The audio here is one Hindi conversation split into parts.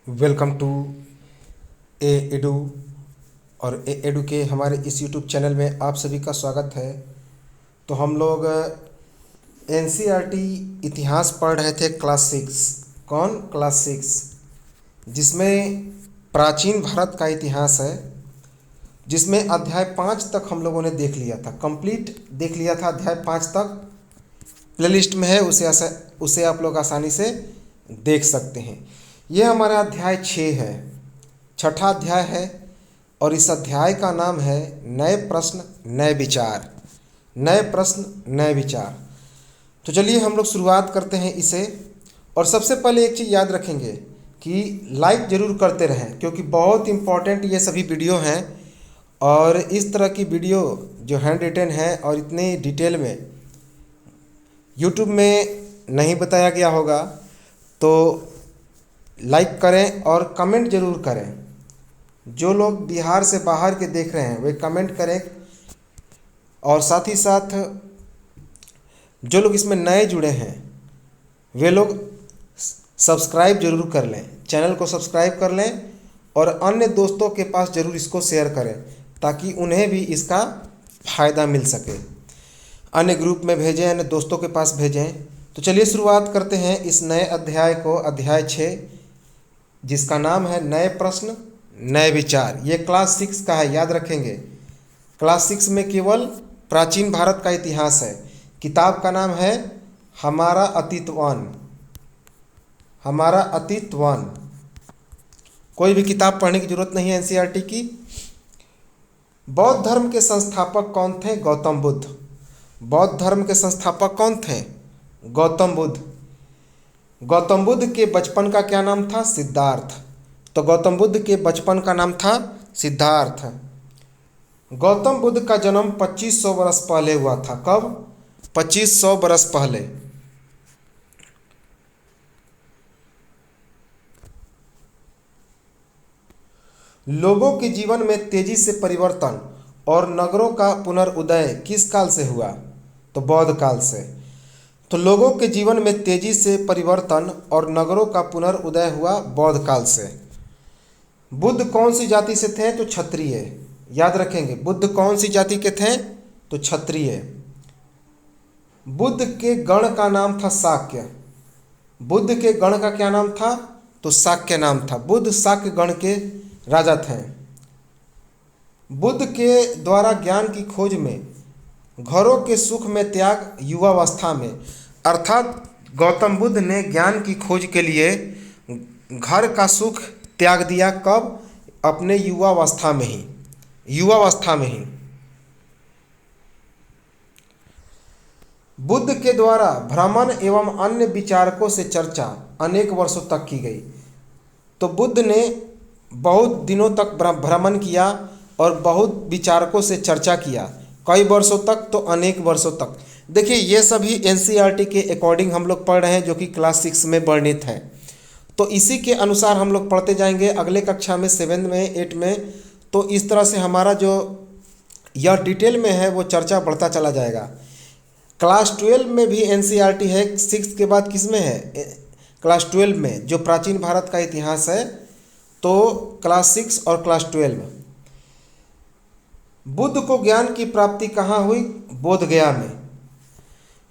Welcome to A edu. और ए एडू के हमारे इस यूट्यूब चैनल में आप सभी का स्वागत है। तो हम लोग एनसीईआरटी इतिहास पढ़ रहे थे क्लास 6। कौन? क्लास 6, जिसमें प्राचीन भारत का इतिहास है, जिसमें अध्याय 5 तक हम लोगों ने देख लिया था, कंप्लीट देख लिया था। अध्याय 5 तक प्लेलिस्ट में है, उसे आप लोग आसानी से देख सकते हैं। ये हमारा अध्याय 6 है, छठा अध्याय है, और इस अध्याय का नाम है नए प्रश्न नए विचार। नए प्रश्न नए विचार। तो चलिए हम लोग शुरुआत करते हैं इसे। और सबसे पहले एक चीज़ याद रखेंगे कि लाइक ज़रूर करते रहें, क्योंकि बहुत इम्पोर्टेंट ये सभी वीडियो हैं। और इस तरह की वीडियो जो हैंड रिटन है और इतने डिटेल में यूट्यूब में नहीं बताया गया होगा, तो लाइक करें और कमेंट ज़रूर करें। जो लोग बिहार से बाहर के देख रहे हैं वे कमेंट करें, और साथ ही साथ जो लोग इसमें नए जुड़े हैं वे लोग सब्सक्राइब जरूर कर लें, चैनल को सब्सक्राइब कर लें, और अन्य दोस्तों के पास ज़रूर इसको शेयर करें ताकि उन्हें भी इसका फ़ायदा मिल सके। अन्य ग्रुप में भेजें, अन्य दोस्तों के पास भेजें। तो चलिए शुरुआत करते हैं इस नए अध्याय को, अध्याय 6, जिसका नाम है नए प्रश्न नए विचार। ये क्लास 6 का है, याद रखेंगे। क्लास 6 में केवल प्राचीन भारत का इतिहास है। किताब का नाम है हमारा अतीतवान। हमारा अतीतवान। कोई भी किताब पढ़ने की जरूरत नहीं है एनसीईआरटी की। बौद्ध धर्म के संस्थापक कौन थे? गौतम बुद्ध। बौद्ध धर्म के संस्थापक कौन थे? गौतम बुद्ध। गौतम बुद्ध के बचपन का क्या नाम था? सिद्धार्थ। तो गौतम बुद्ध के बचपन का नाम था सिद्धार्थ। गौतम बुद्ध का जन्म 2500 वर्ष पहले हुआ था। कब? 2500 वर्ष पहले। लोगों के जीवन में तेजी से परिवर्तन और नगरों का पुनर्उदय किस काल से हुआ? तो बौद्ध काल से। तो लोगों के जीवन में तेजी से परिवर्तन और नगरों का पुनर्उदय हुआ बौद्ध काल से। बुद्ध कौन सी जाति से थे? तो क्षत्रिय। याद रखेंगे, बुद्ध कौन सी जाति के थे? तो क्षत्रिय। बुद्ध के गण का नाम था शाक्य। बुद्ध के गण का क्या नाम था? तो शाक्य नाम था। बुद्ध शाक्य गण के राजा थे। बुद्ध के द्वारा ज्ञान की खोज में घरों के सुख में त्याग युवावस्था में, अर्थात गौतम बुद्ध ने ज्ञान की खोज के लिए घर का सुख त्याग दिया। कब? अपने युवावस्था में ही। युवावस्था में ही बुद्ध के द्वारा भ्रमण एवं अन्य विचारकों से चर्चा अनेक वर्षों तक की गई। तो बुद्ध ने बहुत दिनों तक भ्रमण किया और बहुत विचारकों से चर्चा किया। कई वर्षों तक? तो अनेक वर्षों तक। देखिए, ये सभी एनसीईआरटी के अकॉर्डिंग हम लोग पढ़ रहे हैं, जो कि क्लास 6 में वर्णित है। तो इसी के अनुसार हम लोग पढ़ते जाएंगे अगले कक्षा में, 7 में, 8 में। तो इस तरह से हमारा जो यह डिटेल में है वो चर्चा बढ़ता चला जाएगा। क्लास 12 में भी एनसीईआरटी है। 6 के बाद किस में है? क्लास 12 में, जो प्राचीन भारत का इतिहास है। तो क्लास 6 और क्लास 12। बुद्ध को ज्ञान की प्राप्ति कहाँ हुई? बोध गया में,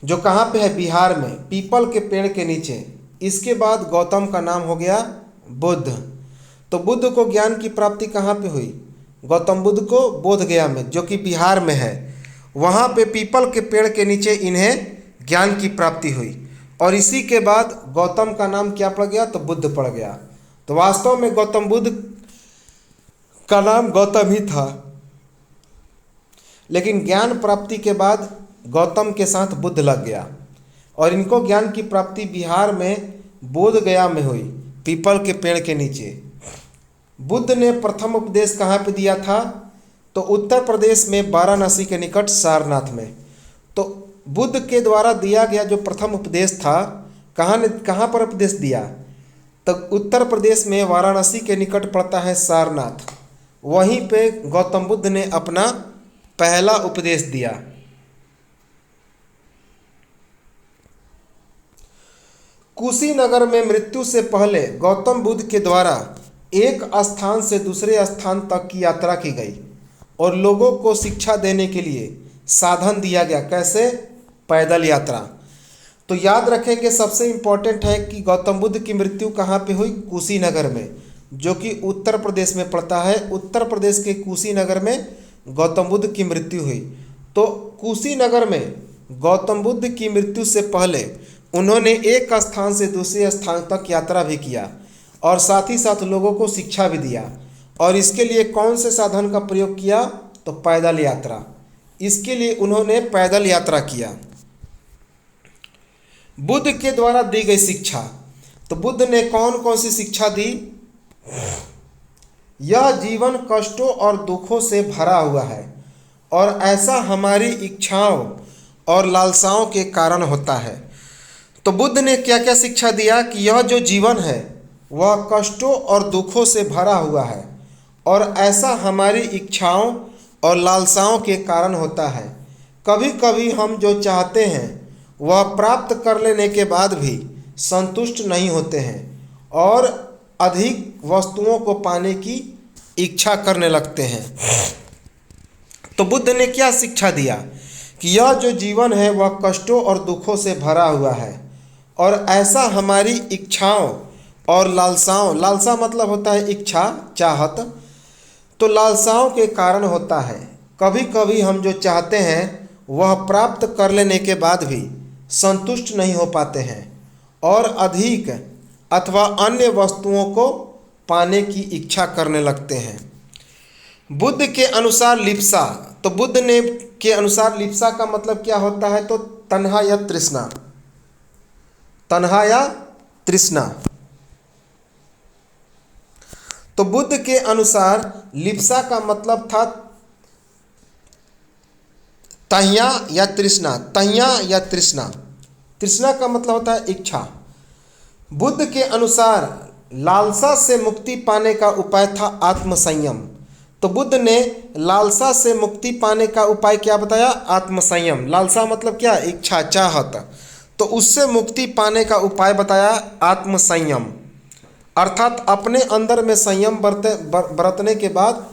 जो कहाँ पे है? बिहार में, पीपल के पेड़ के नीचे। इसके बाद गौतम का नाम हो गया बुद्ध। तो बुद्ध को ज्ञान की प्राप्ति कहाँ पे हुई? गौतम बुद्ध को बोध गया में, जो कि बिहार में है। वहाँ पे पीपल के पेड़ के नीचे इन्हें ज्ञान की प्राप्ति हुई। और इसी के बाद गौतम का नाम क्या पड़ गया? तो बुद्ध पड़ गया। तो वास्तव में गौतम बुद्ध का नाम गौतम ही था, लेकिन ज्ञान प्राप्ति के बाद गौतम के साथ बुद्ध लग गया। और इनको ज्ञान की प्राप्ति बिहार में बोध गया में हुई, पीपल के पेड़ के नीचे। बुद्ध ने प्रथम उपदेश कहाँ पे दिया था? तो उत्तर प्रदेश में वाराणसी के निकट सारनाथ में। तो बुद्ध के द्वारा दिया गया जो प्रथम उपदेश था, कहाँ पर उपदेश दिया? तो उत्तर प्रदेश में वाराणसी के निकट पड़ता है सारनाथ। वहीं पे गौतम बुद्ध ने अपना पहला उपदेश दिया। कुशीनगर में मृत्यु से पहले गौतम बुद्ध के द्वारा एक स्थान से दूसरे स्थान तक की यात्रा की गई और लोगों को शिक्षा देने के लिए साधन दिया गया। कैसे? पैदल यात्रा। तो याद रखें कि सबसे इम्पोर्टेंट है कि गौतम बुद्ध की मृत्यु कहाँ पे हुई? कुशीनगर में, जो कि उत्तर प्रदेश में पड़ता है। उत्तर प्रदेश के कुशीनगर में गौतम बुद्ध की मृत्यु हुई। तो कुशीनगर में गौतम बुद्ध की मृत्यु से पहले उन्होंने एक स्थान से दूसरे स्थान तक यात्रा भी किया और साथ ही साथ लोगों को शिक्षा भी दिया। और इसके लिए कौन से साधन का प्रयोग किया? तो पैदल यात्रा। इसके लिए उन्होंने पैदल यात्रा किया। बुद्ध के द्वारा दी गई शिक्षा, तो बुद्ध ने कौन कौन सी शिक्षा दी? यह जीवन कष्टों और दुखों से भरा हुआ है और ऐसा हमारी इच्छाओं और लालसाओं के कारण होता है। तो बुद्ध ने क्या क्या शिक्षा दिया कि यह जो जीवन है वह कष्टों और दुखों से भरा हुआ है और ऐसा हमारी इच्छाओं और लालसाओं के कारण होता है। कभी कभी हम जो चाहते हैं वह प्राप्त कर लेने के बाद भी संतुष्ट नहीं होते हैं और अधिक वस्तुओं को पाने की इच्छा करने लगते हैं। तो बुद्ध ने क्या शिक्षा दिया कि यह जो जीवन है वह कष्टों और दुखों से भरा हुआ है और ऐसा हमारी इच्छाओं और लालसाओं, लालसा मतलब होता है इच्छा, चाहत, तो लालसाओं के कारण होता है। कभी कभी हम जो चाहते हैं वह प्राप्त कर लेने के बाद भी संतुष्ट नहीं हो पाते हैं और अधिक अथवा अन्य वस्तुओं को पाने की इच्छा करने लगते हैं। बुद्ध के अनुसार लिप्सा, तो बुद्ध ने के अनुसार लिप्सा का मतलब क्या होता है? तो तन्हा या तृष्णा, तन्हा या तृष्णा। तो बुद्ध के अनुसार लिप्सा का मतलब था तहिया या तृष्णा, तहिया या तृष्णा। तृष्णा का मतलब होता है इच्छा। बुद्ध के अनुसार लालसा से मुक्ति पाने का उपाय था आत्मसंयम। तो बुद्ध ने लालसा से मुक्ति पाने का उपाय क्या बताया? आत्मसंयम। लालसा मतलब क्या? इच्छा, चाहत। तो उससे मुक्ति पाने का उपाय बताया आत्मसंयम, अर्थात अपने अंदर में संयम बरतने के बाद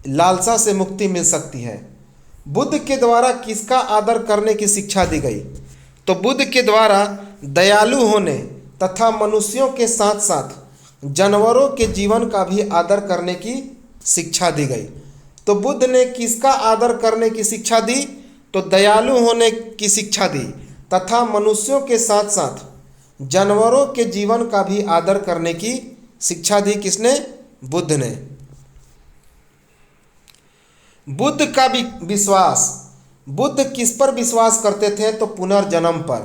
लालसा से मुक्ति मिल सकती है। बुद्ध के द्वारा किसका आदर करने की शिक्षा दी गई? तो बुद्ध के द्वारा दयालु होने तथा मनुष्यों के साथ साथ जानवरों के जीवन का भी आदर करने की शिक्षा दी गई। तो बुद्ध ने किसका आदर करने की शिक्षा दी? तो दयालु होने की शिक्षा दी तथा मनुष्यों के साथ साथ जानवरों के जीवन का भी आदर करने की शिक्षा दी। किसने? बुद्ध ने। बुद्ध का विश्वास, बुद्ध किस पर विश्वास करते थे? तो पुनर्जन्म पर।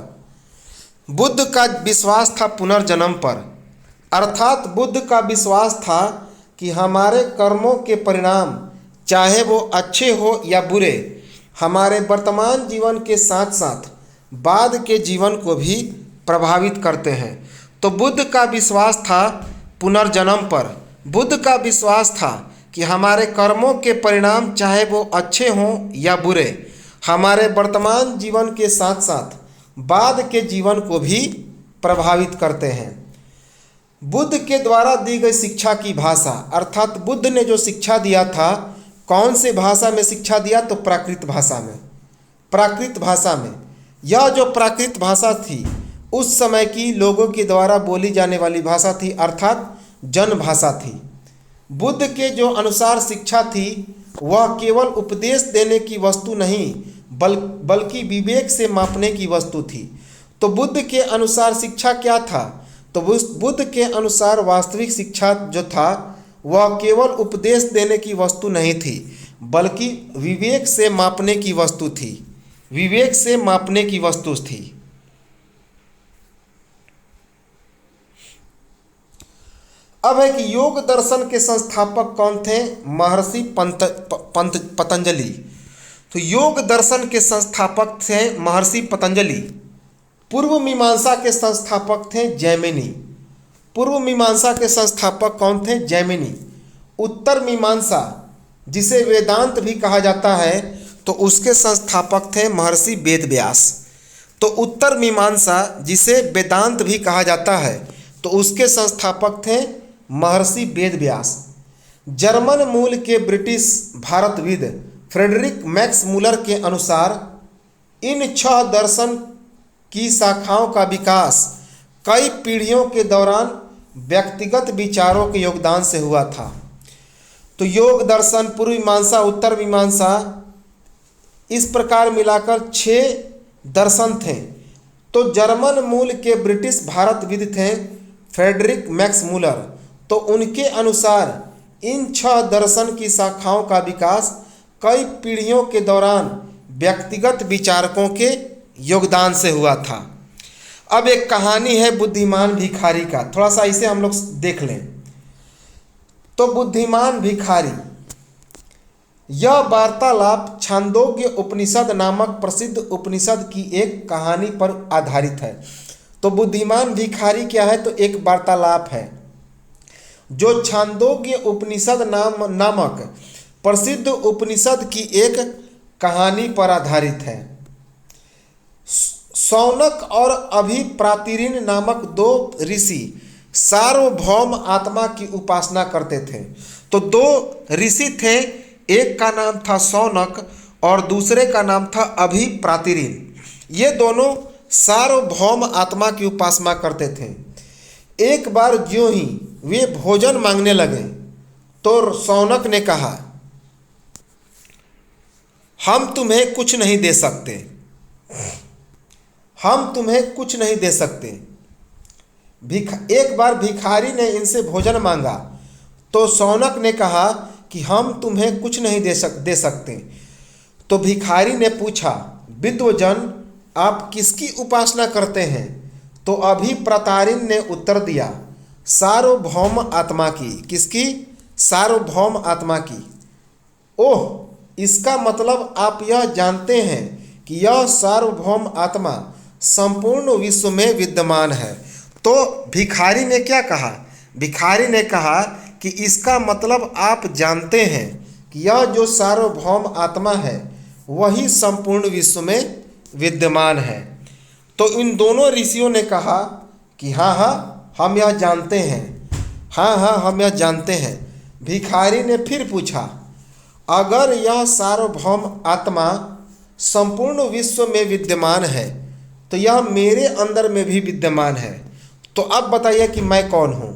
बुद्ध का विश्वास था पुनर्जन्म पर, अर्थात बुद्ध का विश्वास था कि हमारे कर्मों के परिणाम चाहे वो अच्छे हो या बुरे, हमारे वर्तमान जीवन के साथ साथ बाद के जीवन को भी प्रभावित करते हैं। तो बुद्ध का विश्वास था पुनर्जन्म पर। बुद्ध का विश्वास था कि हमारे कर्मों के परिणाम चाहे वो अच्छे हों या बुरे, हमारे वर्तमान जीवन के साथ साथ बाद के जीवन को भी प्रभावित करते हैं। बुद्ध के द्वारा दी गई शिक्षा की भाषा, अर्थात बुद्ध ने जो शिक्षा दिया था, कौन से भाषा में शिक्षा दिया? तो प्राकृत भाषा में। प्राकृत भाषा में, यह जो प्राकृत भाषा थी उस समय की लोगों के द्वारा बोली जाने वाली भाषा थी, अर्थात जन भाषा थी। बुद्ध के जो अनुसार शिक्षा थी वह केवल उपदेश देने की वस्तु नहीं बल्कि विवेक से मापने की वस्तु थी। तो बुद्ध के अनुसार शिक्षा क्या था? तो बुद्ध के अनुसार वास्तविक शिक्षा जो था वह केवल उपदेश देने की वस्तु नहीं थी बल्कि विवेक से मापने की वस्तु थी। विवेक से मापने की वस्तु थी। अब है कि योग दर्शन के संस्थापक कौन थे? महर्षि पतंजलि। तो योग दर्शन के संस्थापक थे महर्षि पतंजलि। पूर्व मीमांसा के संस्थापक थे जैमिनी। पूर्व मीमांसा के संस्थापक कौन थे? जैमिनी। उत्तर मीमांसा जिसे वेदांत भी कहा जाता है, तो उसके संस्थापक थे महर्षि वेदव्यास। तो उत्तर मीमांसा जिसे वेदांत भी कहा जाता है, तो उसके संस्थापक थे महर्षि वेद व्यास। जर्मन मूल के ब्रिटिश भारतविद फ्रेडरिक मैक्स मूलर के अनुसार इन 6 दर्शन की शाखाओं का विकास कई पीढ़ियों के दौरान व्यक्तिगत विचारों के योगदान से हुआ था। तो योग दर्शन, पूर्व मीमांसा, उत्तर मीमांसा, इस प्रकार मिलाकर 6 दर्शन थे। तो जर्मन मूल के ब्रिटिश भारतविद थे फ्रेडरिक मैक्स मूलर। तो उनके अनुसार इन 6 दर्शन की शाखाओं का विकास कई पीढ़ियों के दौरान व्यक्तिगत विचारकों के योगदान से हुआ था। अब एक कहानी है बुद्धिमान भिखारी का, थोड़ा सा इसे हम लोग देख लें। तो बुद्धिमान भिखारी, यह वार्तालाप छांदोग्य उपनिषद नामक प्रसिद्ध उपनिषद की एक कहानी पर आधारित है। तो बुद्धिमान भिखारी क्या है? तो एक वार्तालाप है जो छांदोग्य उपनिषद नामक प्रसिद्ध उपनिषद की एक कहानी पर आधारित है। शौनक और अभिप्रातिरिन नामक 2 ऋषि सार्वभौम आत्मा की उपासना करते थे। तो 2 ऋषि थे, एक का नाम था शौनक और दूसरे का नाम था अभिप्रातिरिन। ये दोनों सार्वभौम आत्मा की उपासना करते थे। एक बार ज्यों ही वे भोजन मांगने लगे तो शौनक ने कहा, हम तुम्हें कुछ नहीं दे सकते, हम तुम्हें कुछ नहीं दे सकते। एक बार भिखारी ने इनसे भोजन मांगा तो शौनक ने कहा कि हम तुम्हें कुछ नहीं दे सकते। तो भिखारी ने पूछा, विद्वजन आप किसकी उपासना करते हैं? तो अभिप्रातिरिन ने उत्तर दिया, सार्वभौम आत्मा की। किसकी? सार्वभौम आत्मा की। ओह, इसका मतलब आप यह जानते हैं कि यह सार्वभौम आत्मा संपूर्ण विश्व में विद्यमान है। तो भिखारी ने क्या कहा? भिखारी ने कहा कि इसका मतलब आप जानते हैं कि यह जो सार्वभौम आत्मा है वही संपूर्ण विश्व में विद्यमान है। तो इन दोनों ऋषियों ने कहा कि हाँ हाँ हम यह जानते हैं, हाँ हाँ हम यह जानते हैं। भिखारी ने फिर पूछा, अगर यह सार्वभौम आत्मा संपूर्ण विश्व में विद्यमान है तो यह मेरे अंदर में भी विद्यमान है। तो अब बताइए कि मैं कौन हूँ?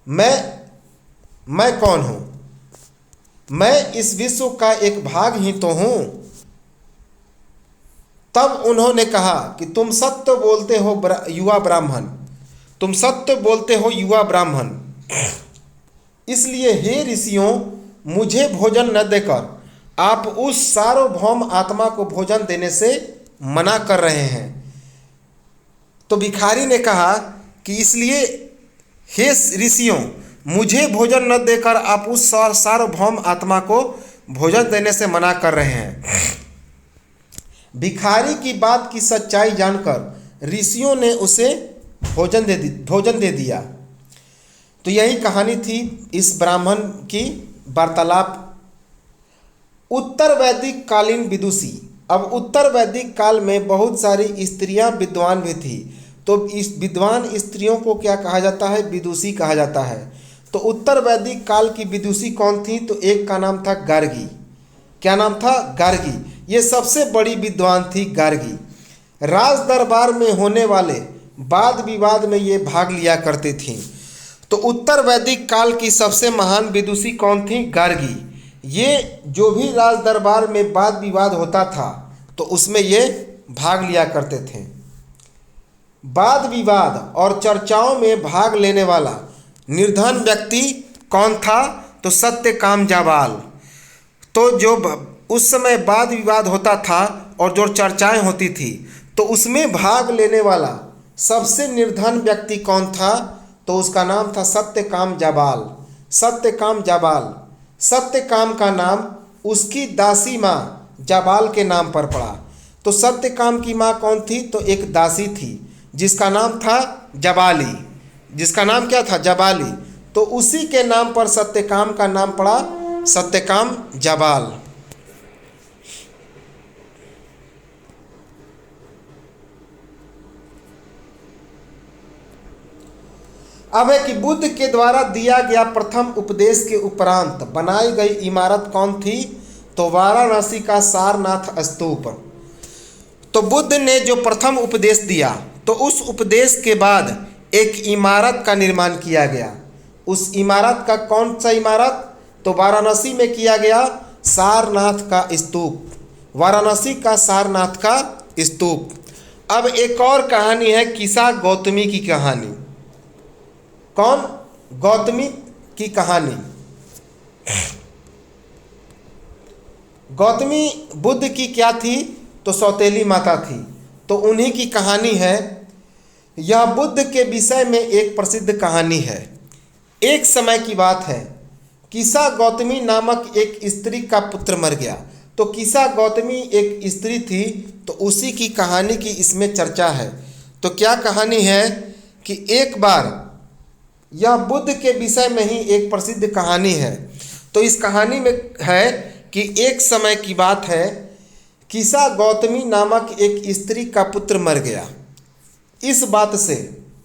मैं कौन हूँ? मैं इस विश्व का एक भाग ही तो हूँ। तब उन्होंने कहा कि तुम सत्य बोलते हो युवा ब्राह्मण, तुम सत्य बोलते हो युवा ब्राह्मण। इसलिए हे ऋषियों, मुझे भोजन न देकर आप उस सार्वभौम आत्मा को भोजन देने से मना कर रहे हैं। तो भिखारी ने कहा कि इसलिए हे ऋषियों, मुझे भोजन न देकर आप उस सार्वभौम आत्मा को भोजन देने से मना कर रहे हैं। भिखारी की बात की सच्चाई जानकर ऋषियों ने उसे भोजन दे दिया। तो यही कहानी थी इस ब्राह्मण की वार्तालाप। उत्तर वैदिक कालीन विदुषी। अब उत्तर वैदिक काल में बहुत सारी स्त्रियां विद्वान भी थी। तो इस विद्वान स्त्रियों को क्या कहा जाता है? विदुषी कहा जाता है। तो उत्तर वैदिक काल की विदुषी कौन थी? तो एक का नाम था गार्गी। क्या नाम था? गार्गी। ये सबसे बड़ी विद्वान थी गार्गी। राज दरबार में होने वाले वाद विवाद में ये भाग लिया करती थीं। तो उत्तर वैदिक काल की सबसे महान विदुषी कौन थी? गार्गी। ये जो भी राज दरबार में वाद विवाद होता था तो उसमें ये भाग लिया करते थे। वाद विवाद और चर्चाओं में भाग लेने वाला निर्धन व्यक्ति कौन था? तो सत्यकाम जाबाल। तो जो उस समय वाद विवाद होता था और जो चर्चाएं होती थी तो उसमें भाग लेने वाला सबसे निर्धन व्यक्ति कौन था? तो उसका नाम था सत्यकाम जाबाल। सत्यकाम जाबाल। सत्यकाम का नाम उसकी दासी माँ जाबाल के नाम पर पड़ा। तो सत्यकाम की माँ कौन थी? तो एक दासी थी जिसका नाम था जाबाली। जिसका नाम क्या था? जाबाली। तो उसी के नाम पर सत्यकाम का नाम पड़ा सत्यकाम जाबाल। अब है कि बुद्ध के द्वारा दिया गया प्रथम उपदेश के उपरांत बनाई गई इमारत कौन थी? तो वाराणसी का सारनाथ स्तूप। तो बुद्ध ने जो प्रथम उपदेश दिया तो उस उपदेश के बाद एक इमारत का निर्माण किया गया। उस इमारत का कौन सा इमारत? तो वाराणसी में किया गया सारनाथ का स्तूप, वाराणसी का सारनाथ का स्तूप। अब एक और कहानी है किस्सा गौतमी की कहानी। कौन? गौतमी की कहानी। गौतमी बुद्ध की क्या थी? तो सौतेली माता थी। तो उन्हीं की कहानी है। यह बुद्ध के विषय में एक प्रसिद्ध कहानी है। एक समय की बात है, किस्सा गौतमी नामक एक स्त्री का पुत्र मर गया। तो किस्सा गौतमी एक स्त्री थी, तो उसी की कहानी की इसमें चर्चा है। तो क्या कहानी है कि एक बार, यह बुद्ध के विषय में ही एक प्रसिद्ध कहानी है। तो इस कहानी में है कि एक समय की बात है, किस्सा गौतमी नामक एक स्त्री का पुत्र मर गया। इस बात से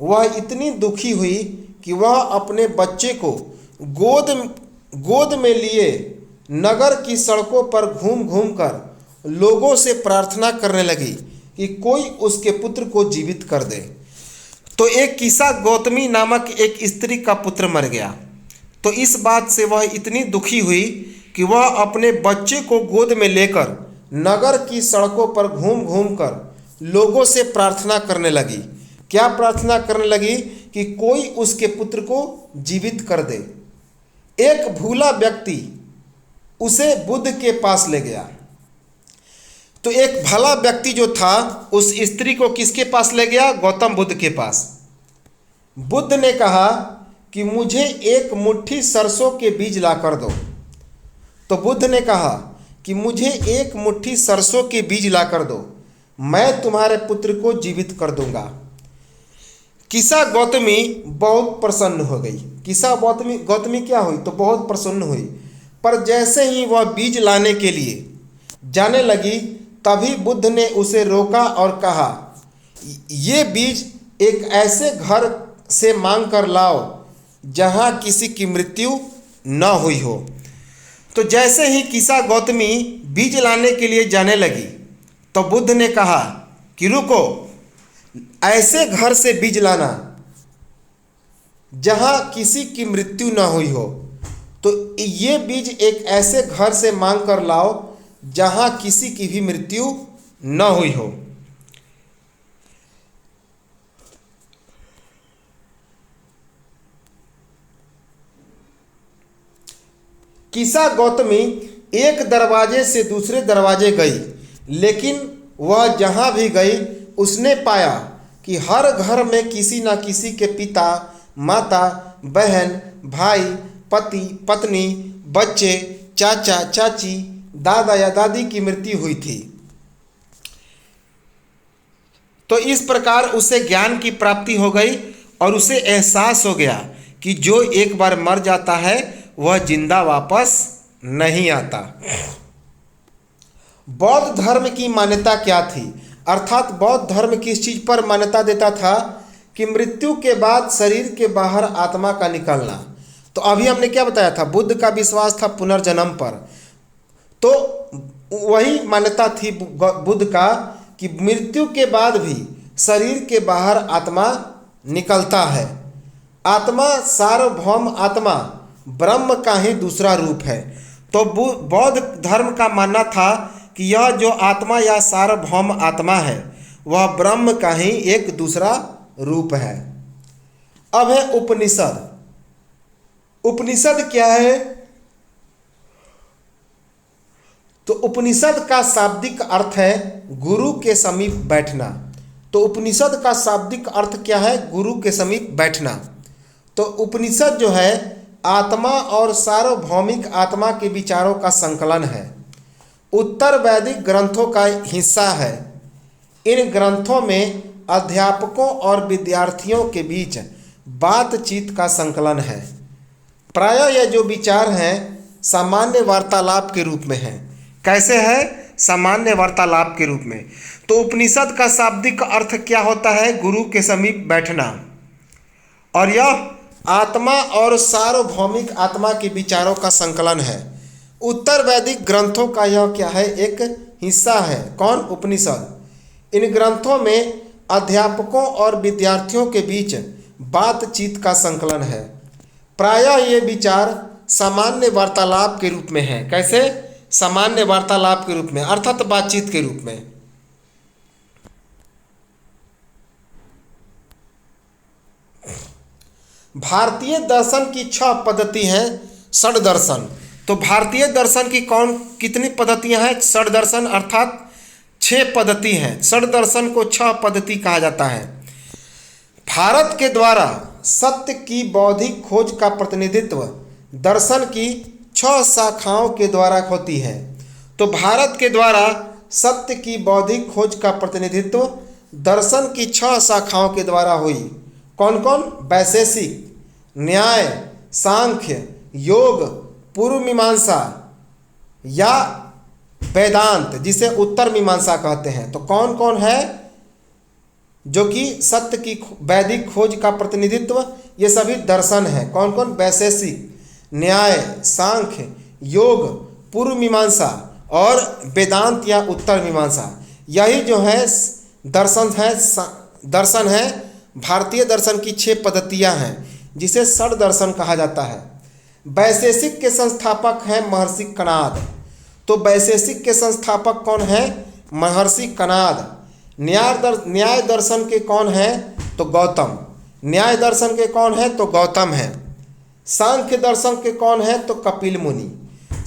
वह इतनी दुखी हुई कि वह अपने बच्चे को गोद में लिए नगर की सड़कों पर घूम घूम कर लोगों से प्रार्थना करने लगी कि कोई उसके पुत्र को जीवित कर दे। तो एक किस्सा गौतमी नामक एक स्त्री का पुत्र मर गया। तो इस बात से वह इतनी दुखी हुई कि वह अपने बच्चे को गोद में लेकर नगर की सड़कों पर घूम घूम कर लोगों से प्रार्थना करने लगी। क्या प्रार्थना करने लगी? कि कोई उसके पुत्र को जीवित कर दे। एक भूला व्यक्ति उसे बुद्ध के पास ले गया। तो एक भला व्यक्ति जो था उस स्त्री को किसके पास ले गया? गौतम बुद्ध के पास। बुद्ध ने कहा कि मुझे एक मुट्ठी सरसों के बीज ला कर दो। तो बुद्ध ने कहा कि मुझे एक मुट्ठी सरसों के बीज ला कर दो, मैं तुम्हारे पुत्र को जीवित कर दूंगा। किस्सा गौतमी बहुत प्रसन्न हो गई। किस्सा गौतमी क्या हुई? तो बहुत प्रसन्न हुई। पर जैसे ही वह बीज लाने के लिए जाने लगी, तभी बुद्ध ने उसे रोका और कहा, ये बीज एक ऐसे घर से मांग कर लाओ जहां किसी की मृत्यु न हुई हो। तो जैसे ही किस्सा गौतमी बीज लाने के लिए जाने लगी, तो बुद्ध ने कहा कि रुको, ऐसे घर से बीज लाना जहां किसी की मृत्यु न हुई हो। तो ये बीज एक ऐसे घर से मांग कर लाओ जहां किसी की भी मृत्यु न हुई हो। किस्सा गौतमी एक दरवाजे से दूसरे दरवाजे गई, लेकिन वह जहां भी गई उसने पाया कि हर घर में किसी न किसी के पिता, माता, बहन, भाई, पति, पत्नी, बच्चे, चाचा, चाची, दादा या दादी की मृत्यु हुई थी। तो इस प्रकार उसे ज्ञान की प्राप्ति हो गई और उसे एहसास हो गया कि जो एक बार मर जाता है वह जिंदा वापस नहीं आता। बौद्ध धर्म की मान्यता क्या थी? अर्थात बौद्ध धर्म किस चीज पर मान्यता देता था? कि मृत्यु के बाद शरीर के बाहर आत्मा का निकलना। तो अभी हमने क्या बताया था? बुद्ध का विश्वास था पुनर्जन्म पर। तो वही मान्यता थी बुद्ध का कि मृत्यु के बाद भी शरीर के बाहर आत्मा निकलता है। आत्मा सार्वभौम आत्मा ब्रह्म का ही दूसरा रूप है। तो बौद्ध धर्म का मानना था कि यह जो आत्मा या सार्वभौम आत्मा है वह ब्रह्म का ही एक दूसरा रूप है। अब है उपनिषद। उपनिषद क्या है? तो उपनिषद का शाब्दिक अर्थ है गुरु के समीप बैठना। तो उपनिषद का शाब्दिक अर्थ क्या है? गुरु के समीप बैठना। तो उपनिषद जो है आत्मा और सार्वभौमिक आत्मा के विचारों का संकलन है। उत्तर वैदिक ग्रंथों का हिस्सा है। इन ग्रंथों में अध्यापकों और विद्यार्थियों के बीच बातचीत का संकलन है। प्रायः ये जो विचार हैं सामान्य वार्तालाप के रूप में हैं। कैसे है? सामान्य वार्तालाप के रूप में। तो उपनिषद का शाब्दिक अर्थ क्या होता है? गुरु के समीप बैठना। और यह आत्मा और सार्वभौमिक आत्मा के विचारों का संकलन है। उत्तर वैदिक ग्रंथों का यह क्या है, एक हिस्सा है। कौन? उपनिषद। इन ग्रंथों में अध्यापकों और विद्यार्थियों के बीच बातचीत का संकलन है। प्रायः ये विचार सामान्य वार्तालाप के रूप में है। कैसे? सामान्य वार्तालाप के रूप में, अर्थात बातचीत के रूप में। भारतीय दर्शन की 6 पद्धति हैं षड दर्शन। तो भारतीय दर्शन की कितनी पद्धतियां हैं? षड दर्शन अर्थात 6 पद्धति हैं। षड दर्शन को 6 पद्धति कहा जाता है। भारत के द्वारा सत्य की बौद्धिक खोज का प्रतिनिधित्व दर्शन की 6 शाखाओं के द्वारा होती है। तो भारत के द्वारा सत्य की बौद्धिक खोज का प्रतिनिधित्व दर्शन की 6 शाखाओं के द्वारा हुई। कौन कौन? वैशेषिक, न्याय, सांख्य, योग, पूर्व मीमांसा या वेदांत, जिसे उत्तर मीमांसा कहते हैं। तो कौन कौन है जो कि सत्य की वैदिक खोज का प्रतिनिधित्व? ये सभी दर्शन है। कौन कौन? वैशेषिक, न्याय, सांख्य, योग, पूर्व मीमांसा और वेदांत या उत्तर मीमांसा। यही जो है दर्शन है। भारतीय दर्शन की 6 पद्धतियां हैं जिसे षड दर्शन कहा जाता है। वैशेषिक के संस्थापक हैं महर्षि कणाद। तो वैशेषिक के संस्थापक कौन है? महर्षि कणाद। न्याय दर्शन के कौन है? तो गौतम। न्याय दर्शन के कौन है? तो गौतम है। सांख्य दर्शन के कौन है? तो कपिल मुनि।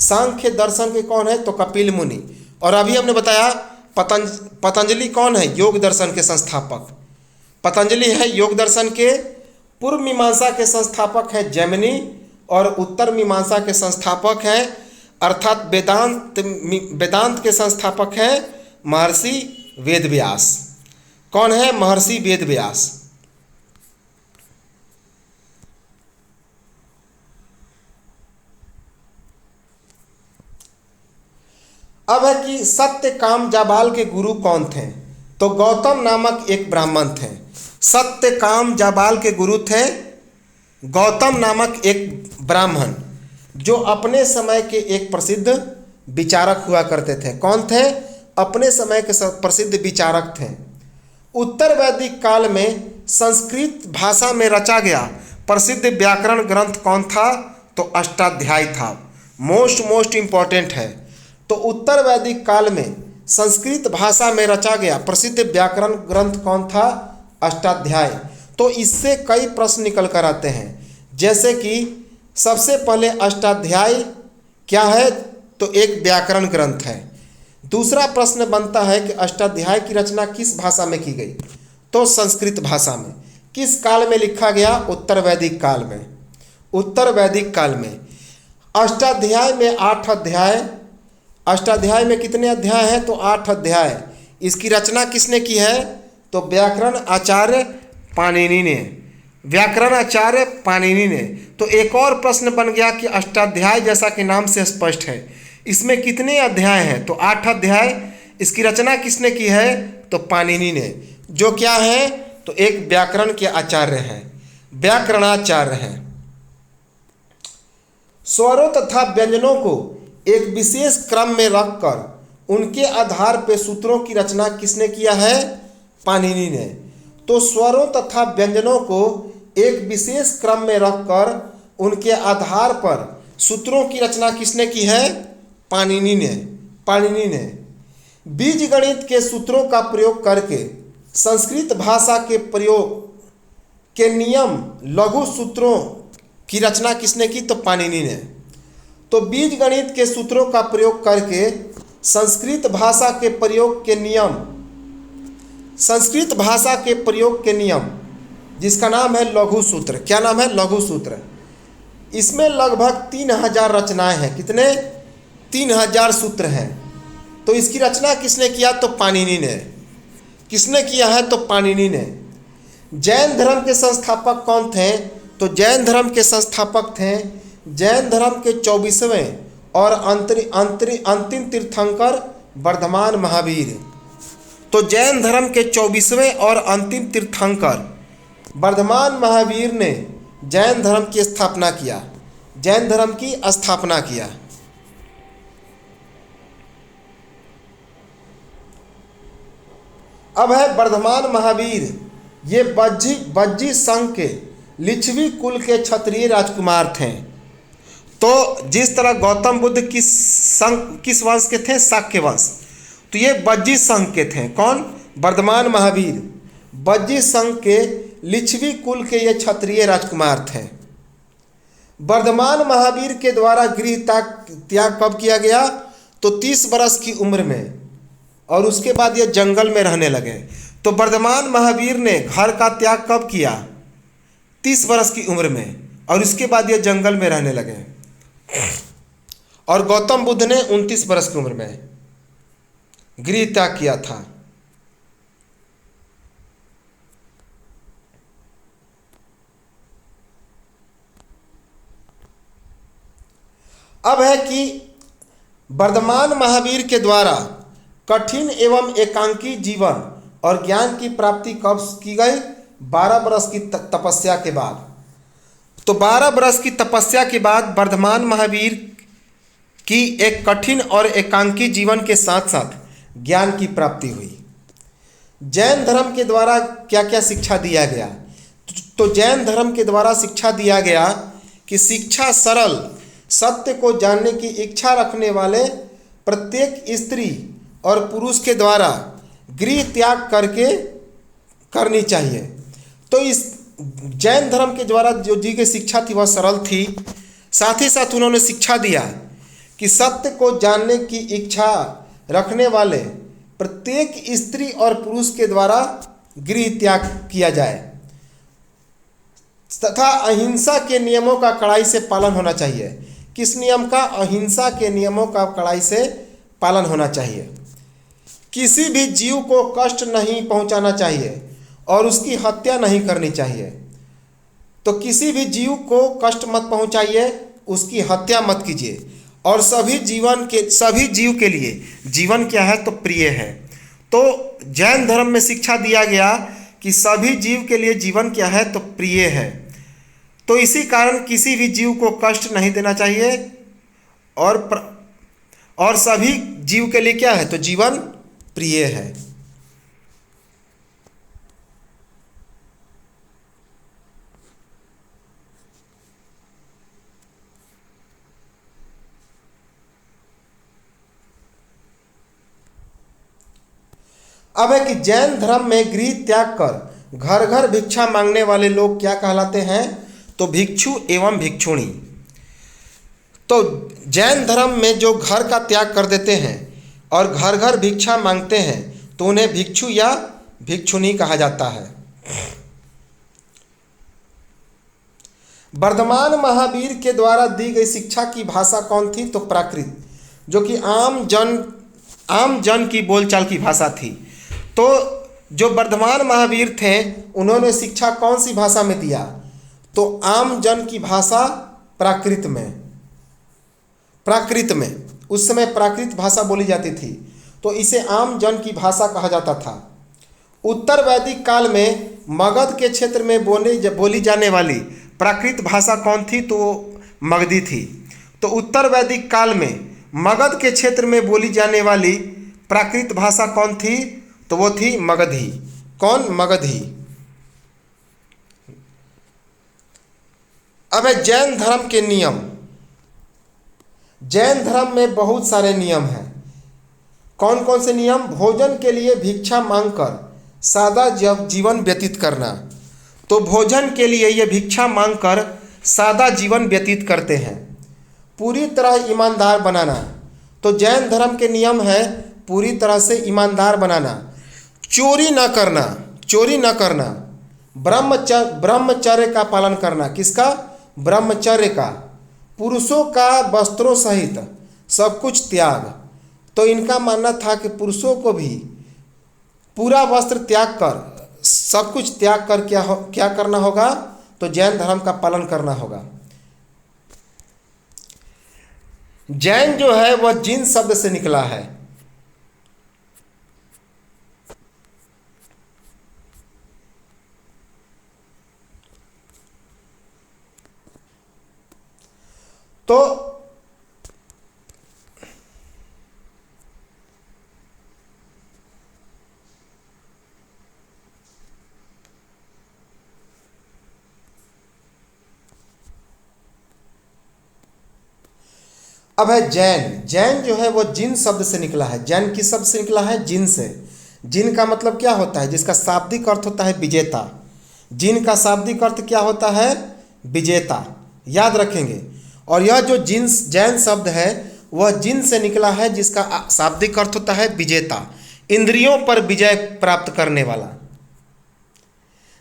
सांख्य दर्शन के कौन है? तो कपिल मुनि। और अभी हमने बताया पतंजलि कौन है? योग दर्शन के संस्थापक पतंजलि है। योग दर्शन के पूर्व मीमांसा के संस्थापक है जैमिनी और उत्तर मीमांसा के संस्थापक हैं अर्थात वेदांत के संस्थापक हैं महर्षि वेदव्यास। कौन है? महर्षि वेदव्यास। अब है कि सत्य काम जाबाल के गुरु कौन थे? तो गौतम नामक एक ब्राह्मण थे। सत्य काम जाबाल के गुरु थे गौतम नामक एक ब्राह्मण, जो अपने समय के एक प्रसिद्ध विचारक हुआ करते थे। कौन थे? अपने समय के प्रसिद्ध विचारक थे। उत्तर वैदिक काल में संस्कृत भाषा में रचा गया प्रसिद्ध व्याकरण ग्रंथ कौन था? तो अष्टाध्यायी था। मोस्ट इम्पॉर्टेंट है। तो उत्तर वैदिक काल में संस्कृत भाषा में रचा गया प्रसिद्ध व्याकरण ग्रंथ कौन था? अष्टाध्यायी। तो इससे कई प्रश्न निकल कर आते हैं, जैसे कि सबसे पहले अष्टाध्यायी क्या है? तो एक व्याकरण ग्रंथ है। दूसरा प्रश्न बनता है कि अष्टाध्यायी की रचना किस भाषा में की गई? तो संस्कृत भाषा में। किस काल में लिखा गया? उत्तर वैदिक काल में। उत्तर वैदिक काल में अष्टाध्यायी में 8 अध्याय। अष्टाध्यायी में कितने अध्याय हैं? तो 8 अध्याय। इसकी रचना किसने की है? तो व्याकरण आचार्य पाणिनि ने। व्याकरण आचार्य पाणिनि ने। तो एक और प्रश्न बन गया कि अष्टाध्यायी जैसा कि नाम से स्पष्ट है, इसमें कितने अध्याय हैं? तो 8 अध्याय। इसकी रचना किसने की है? तो पाणिनि ने, जो क्या है? तो एक व्याकरण के आचार्य हैं, व्याकरणाचार्य हैं। स्वरों तथा व्यंजनों को एक विशेष क्रम में रखकर उनके आधार पर सूत्रों की रचना किसने किया है? पाणिनि ने। तो स्वरों तथा व्यंजनों को एक विशेष क्रम में रखकर उनके आधार पर सूत्रों की रचना किसने की है? पाणिनि ने। बीजगणित के सूत्रों का प्रयोग करके संस्कृत भाषा के प्रयोग के नियम लघु सूत्रों की रचना किसने की? तो पाणिनि ने। तो बीजगणित के सूत्रों का प्रयोग करके संस्कृत भाषा के प्रयोग के नियम जिसका नाम है लघु सूत्र। क्या नाम है? लघु सूत्र। इसमें लगभग 3000 रचनाएं हैं। कितने? 3000 सूत्र हैं। तो इसकी रचना किसने किया? तो पाणिनि ने। किसने किया है? तो पाणिनि ने। जैन धर्म के संस्थापक कौन थे? तो जैन धर्म के संस्थापक थे जैन धर्म के 24वें और अंतिम तीर्थंकर वर्धमान महावीर। तो जैन धर्म के 24वें और अंतिम तीर्थंकर वर्धमान महावीर ने जैन धर्म की स्थापना किया। जैन धर्म की स्थापना किया। अब है वर्धमान महावीर, ये बज्जी संघ के लिच्छवी कुल के क्षत्रिय राजकुमार थे। तो जिस तरह गौतम बुद्ध किस वंश के थे? शाक्य वंश। तो ये बज्जी संघ के थे। कौन? वर्धमान महावीर बज्जी संघ के लिच्छवी कुल के ये क्षत्रिय राजकुमार थे। वर्धमान महावीर के द्वारा गृह त्याग कब किया गया? तो 30 वर्ष की उम्र में, और उसके बाद ये जंगल में रहने लगे। तो वर्धमान महावीर ने घर का त्याग कब किया? 30 वर्ष की उम्र में, और उसके बाद ये जंगल में रहने लगे। और गौतम बुद्ध ने 29 वर्ष की उम्र में गृह त्याग किया था। अब है कि वर्धमान महावीर के द्वारा कठिन एवं एकांकी जीवन और ज्ञान की प्राप्ति कब की गई? 12 वर्ष की तपस्या के बाद। तो 12 वर्ष की तपस्या के बाद वर्धमान महावीर की एक कठिन और एकांकी जीवन के साथ साथ ज्ञान की प्राप्ति हुई। जैन धर्म के द्वारा क्या क्या शिक्षा दिया गया? तो जैन धर्म के द्वारा शिक्षा दिया गया कि शिक्षा सरल सत्य को जानने की इच्छा रखने वाले प्रत्येक स्त्री और पुरुष के द्वारा गृह त्याग करके करनी चाहिए। तो इस जैन धर्म के द्वारा जो दी गई शिक्षा थी वह सरल थी। साथ ही साथ उन्होंने शिक्षा दिया कि सत्य को जानने की इच्छा रखने वाले प्रत्येक स्त्री और पुरुष के द्वारा गृह त्याग किया जाए तथा अहिंसा के नियमों का कड़ाई से पालन होना चाहिए। किस नियम का? अहिंसा के नियमों का कड़ाई से पालन होना चाहिए। किसी भी जीव को कष्ट नहीं पहुंचाना चाहिए और उसकी हत्या नहीं करनी चाहिए। तो किसी भी जीव को कष्ट मत पहुंचाइए, उसकी हत्या मत कीजिए। और सभी जीव के लिए जीवन क्या है? तो प्रिय है। तो जैन धर्म में शिक्षा दिया गया कि सभी जीव के लिए जीवन क्या है? तो प्रिय है। तो इसी कारण किसी भी जीव को कष्ट नहीं देना चाहिए और सभी जीव के लिए क्या है? तो जीवन प्रिय है। अब है कि जैन धर्म में गृह त्याग कर घर घर भिक्षा मांगने वाले लोग क्या कहलाते हैं? तो भिक्षु एवं भिक्षुणी। तो जैन धर्म में जो घर का त्याग कर देते हैं और घर घर भिक्षा मांगते हैं तो उन्हें भिक्षु या भिक्षुणी कहा जाता है। वर्धमान महावीर के द्वारा दी गई शिक्षा की भाषा कौन थी? तो प्राकृत, जो कि आम जन की बोलचाल की भाषा थी। तो जो वर्धमान महावीर थे उन्होंने शिक्षा कौन सी भाषा में दिया? तो आम जन की भाषा प्राकृत में उस समय प्राकृत भाषा बोली जाती थी, तो इसे आम जन की भाषा कहा जाता था। उत्तर वैदिक काल में मगध के क्षेत्र में बोली जाने वाली प्राकृत भाषा कौन थी? तो मगधी थी। तो उत्तर वैदिक काल में मगध के क्षेत्र में बोली जाने वाली प्राकृत भाषा कौन थी? तो वो थी मगधी। कौन? मगधी। अब है जैन धर्म के नियम। जैन धर्म में बहुत सारे नियम हैं। कौन कौन से नियम? भोजन के लिए भिक्षा मांगकर सादा जीवन व्यतीत करना। तो भोजन के लिए ये भिक्षा मांगकर सादा जीवन व्यतीत करते हैं। पूरी तरह ईमानदार बनाना। तो जैन धर्म के नियम है पूरी तरह से ईमानदार बनाना। चोरी न करना। ब्रह्मचर्य का पालन करना। किसका? ब्रह्मचर्य का। पुरुषों का वस्त्रों सहित सब कुछ त्याग। तो इनका मानना था कि पुरुषों को भी पूरा वस्त्र त्याग कर, सब कुछ त्याग कर क्या करना होगा? तो जैन धर्म का पालन करना होगा। जैन जो है वह जिन शब्द से निकला है। तो अब है जैन। जैन जो है वो जिन शब्द से निकला है। जैन किस शब्द से निकला है? जिन से। जिन का मतलब क्या होता है? जिसका शाब्दिक अर्थ होता है विजेता। जिन का शाब्दिक अर्थ क्या होता है? विजेता। याद रखेंगे। और यह जो जिन जैन शब्द है वह जिन से निकला है जिसका शाब्दिक अर्थ होता है विजेता, इंद्रियों पर विजय प्राप्त करने वाला।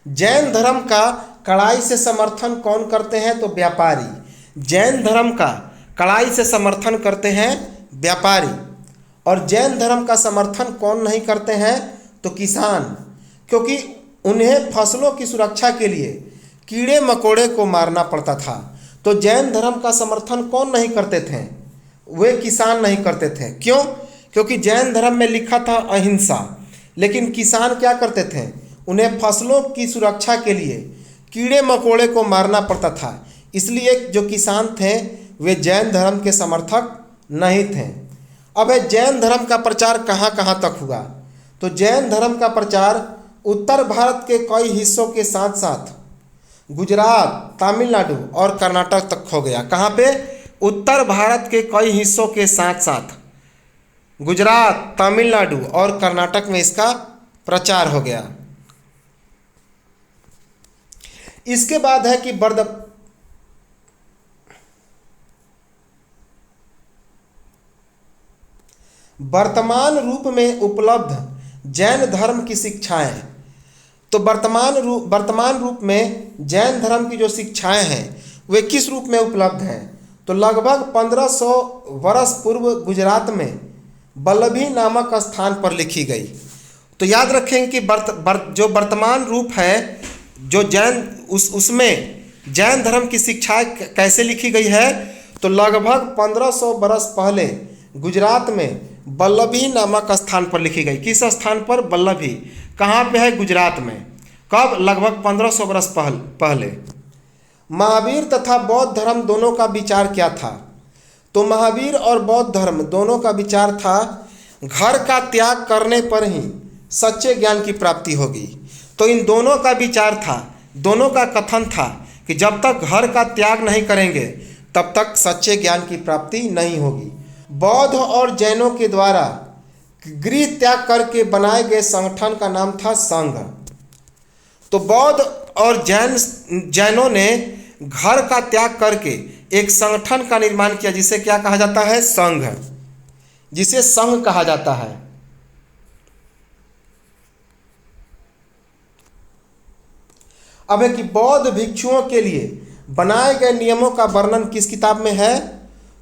जैन धर्म का कड़ाई से समर्थन कौन करते हैं? तो व्यापारी। जैन धर्म का कड़ाई से समर्थन करते हैं व्यापारी। और जैन धर्म का समर्थन कौन नहीं करते हैं? तो किसान, क्योंकि उन्हें फसलों की सुरक्षा के लिए कीड़े मकोड़े को मारना पड़ता था। तो जैन धर्म का समर्थन कौन नहीं करते थे? वे किसान नहीं करते थे। क्यों? क्योंकि जैन धर्म में लिखा था अहिंसा, लेकिन किसान क्या करते थे? उन्हें फसलों की सुरक्षा के लिए कीड़े मकोड़े को मारना पड़ता था, इसलिए जो किसान थे वे जैन धर्म के समर्थक नहीं थे। अब है जैन धर्म का प्रचार कहाँ कहाँ तक हुआ? तो जैन धर्म का प्रचार उत्तर भारत के कई हिस्सों के साथ साथ गुजरात, तमिलनाडु और कर्नाटक तक हो गया। कहाँ पे? उत्तर भारत के कई हिस्सों के साथ साथ गुजरात, तमिलनाडु और कर्नाटक में इसका प्रचार हो गया। इसके बाद है कि वर्तमान रूप में उपलब्ध जैन धर्म की शिक्षाएं। तो वर्तमान रूप में जैन धर्म की जो शिक्षाएं हैं वे किस रूप में उपलब्ध हैं? तो लगभग 1500 वर्ष पूर्व गुजरात में वल्लभी नामक स्थान पर लिखी गई। तो याद रखेंगे कि जो वर्तमान रूप है जो जैन उसमें जैन धर्म की शिक्षाएं कैसे लिखी गई है? तो लगभग 1500 वर्ष पहले गुजरात में वल्लभी नामक स्थान पर लिखी गई। किस स्थान पर? वल्लभी। कहाँ पे है? गुजरात में। कब? लगभग 1500 वर्ष पहले। महावीर तथा बौद्ध धर्म दोनों का विचार क्या था? तो महावीर और बौद्ध धर्म दोनों का विचार था घर का त्याग करने पर ही सच्चे ज्ञान की प्राप्ति होगी। तो इन दोनों का विचार था, दोनों का कथन था कि जब तक घर का त्याग नहीं करेंगे तब तक सच्चे ज्ञान की प्राप्ति नहीं होगी। बौद्ध और जैनों के द्वारा गृह त्याग करके बनाए गए संगठन का नाम था संघ। तो बौद्ध और जैनों ने घर का त्याग करके एक संगठन का निर्माण किया जिसे क्या कहा जाता है? संघ, जिसे संघ कहा जाता है। अब है कि बौद्ध भिक्षुओं के लिए बनाए गए नियमों का वर्णन किस किताब में है?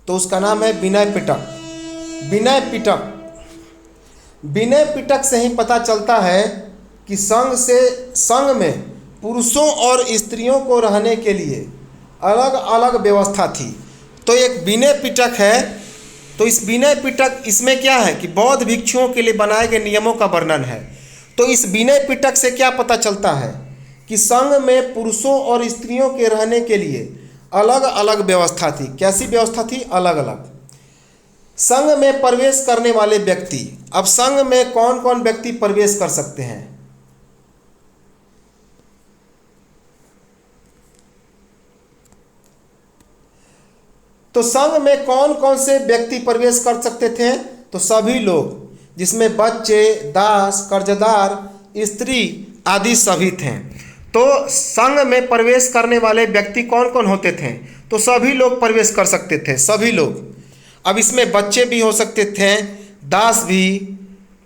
तो उसका नाम है विनय पिटक। विनय पिटक। विनय पिटक से ही पता चलता है कि संघ में पुरुषों और स्त्रियों को रहने के लिए अलग अलग व्यवस्था थी। तो एक विनय पिटक है। तो इस विनय पिटक इसमें क्या है कि बौद्ध भिक्षुओं के लिए बनाए गए नियमों का वर्णन है। तो इस विनय पिटक से क्या पता चलता है कि संघ में पुरुषों और स्त्रियों के रहने के लिए अलग अलग व्यवस्था थी। कैसी व्यवस्था थी? अलग अलग। संघ में प्रवेश करने वाले व्यक्ति, अब संघ में कौन कौन व्यक्ति प्रवेश कर सकते हैं? तो संघ में कौन कौन से व्यक्ति प्रवेश कर सकते थे? तो सभी लोग, जिसमें बच्चे, दास, कर्जदार, स्त्री आदि सभी थे। तो संघ में प्रवेश करने वाले व्यक्ति कौन कौन होते थे? तो सभी लोग प्रवेश कर सकते थे, सभी लोग। अब इसमें बच्चे भी हो सकते थे, दास भी,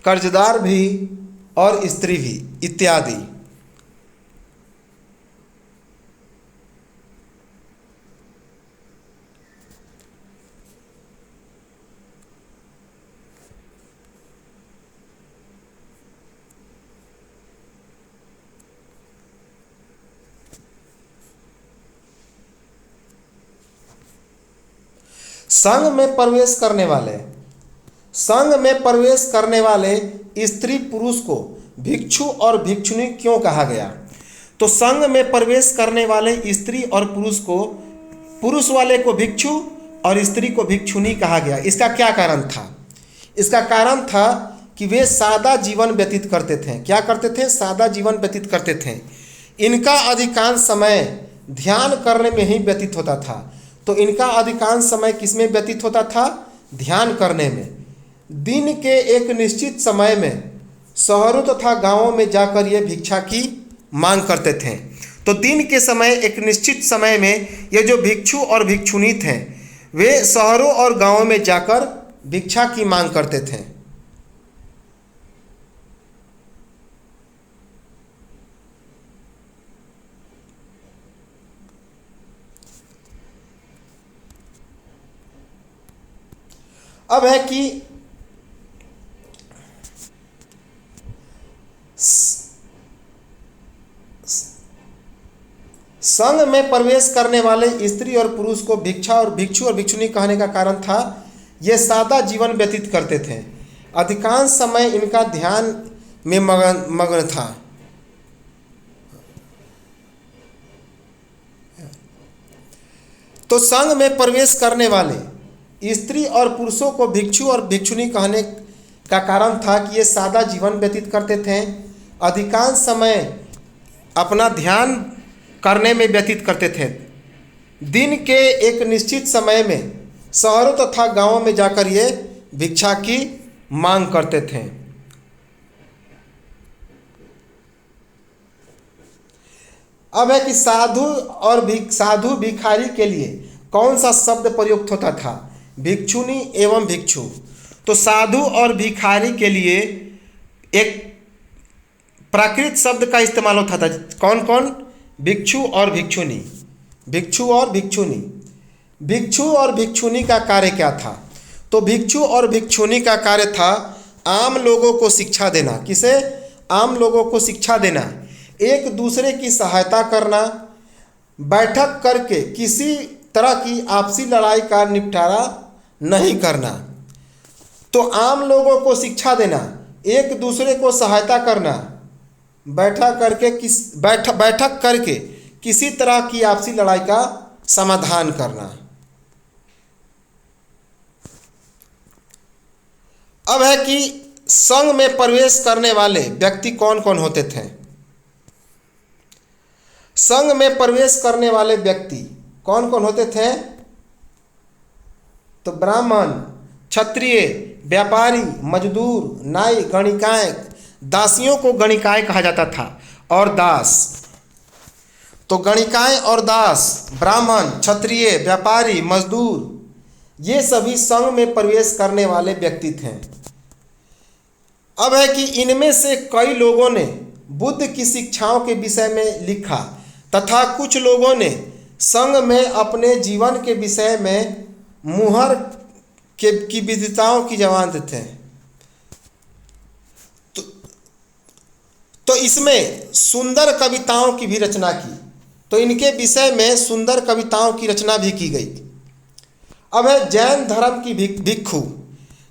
कर्जदार भी और स्त्री भी इत्यादि। संघ में प्रवेश करने वाले स्त्री पुरुष को भिक्षु और भिक्षुणी क्यों कहा गया? तो संघ में प्रवेश करने वाले स्त्री और पुरुष वाले को भिक्षु और स्त्री को भिक्षुनी कहा गया। इसका क्या कारण था? इसका कारण था कि वे सादा जीवन व्यतीत करते थे। क्या करते थे? सादा जीवन व्यतीत करते थे। इनका अधिकांश समय ध्यान करने में ही व्यतीत होता था। तो इनका अधिकांश समय किसमें व्यतीत होता था? ध्यान करने में। दिन के एक निश्चित समय में शहरों तथा गांवों में जाकर ये भिक्षा की मांग करते थे। तो दिन के समय एक निश्चित समय में ये जो भिक्षु और भिक्षुनी थे वे शहरों और गांवों में जाकर भिक्षा की मांग करते थे। अब है कि संघ में प्रवेश करने वाले स्त्री और पुरुष को भिक्षा और भिक्षु और भिक्षुनी कहने का कारण था ये सादा जीवन व्यतीत करते थे। अधिकांश समय इनका ध्यान में मग्न था। तो संघ में प्रवेश करने वाले स्त्री और पुरुषों को भिक्षु और भिक्षुनी कहने का कारण था कि ये सादा जीवन व्यतीत करते थे, अधिकांश समय अपना ध्यान करने में व्यतीत करते थे। दिन के एक निश्चित समय में शहरों तथा गांवों में जाकर ये भिक्षा की मांग करते थे। अब है कि साधु भिखारी के लिए कौन सा शब्द प्रयुक्त होता था? भिक्षुनी एवं भिक्षु। तो साधु और भिखारी के लिए एक प्राकृत शब्द का इस्तेमाल होता था। कौन कौन? भिक्षु और भिक्षुनी। भिक्षु और भिक्षुनी। भिक्षु और भिक्षुनी का कार्य क्या था? तो भिक्षु और भिक्षुनी का कार्य था आम लोगों को शिक्षा देना। किसे? आम लोगों को शिक्षा देना, एक दूसरे की सहायता करना, बैठक करके किसी तरह की आपसी लड़ाई का निपटारा नहीं करना। तो आम लोगों को शिक्षा देना, एक दूसरे को सहायता करना, बैठक करके किसी तरह की आपसी लड़ाई का समाधान करना। अब है कि संघ में प्रवेश करने वाले व्यक्ति कौन कौन होते थे? संघ में प्रवेश करने वाले व्यक्ति कौन कौन होते थे? तो ब्राह्मण, क्षत्रिय, व्यापारी, मजदूर, नाई, गणिकाय। दासियों को गणिकाय कहा जाता था और दास। तो गणिकाय और दास, ब्राह्मण, क्षत्रिय, व्यापारी, मजदूर, ये सभी संघ में प्रवेश करने वाले व्यक्ति थे। अब है कि इनमें से कई लोगों ने बुद्ध की शिक्षाओं के विषय में लिखा तथा कुछ लोगों ने संघ में अपने जीवन के विषय में मुहर की विविधताओं की जमानत थे। तो इसमें सुंदर कविताओं की भी रचना की। तो इनके विषय में सुंदर कविताओं की रचना भी की गई। अब है जैन धर्म की भिक्षु।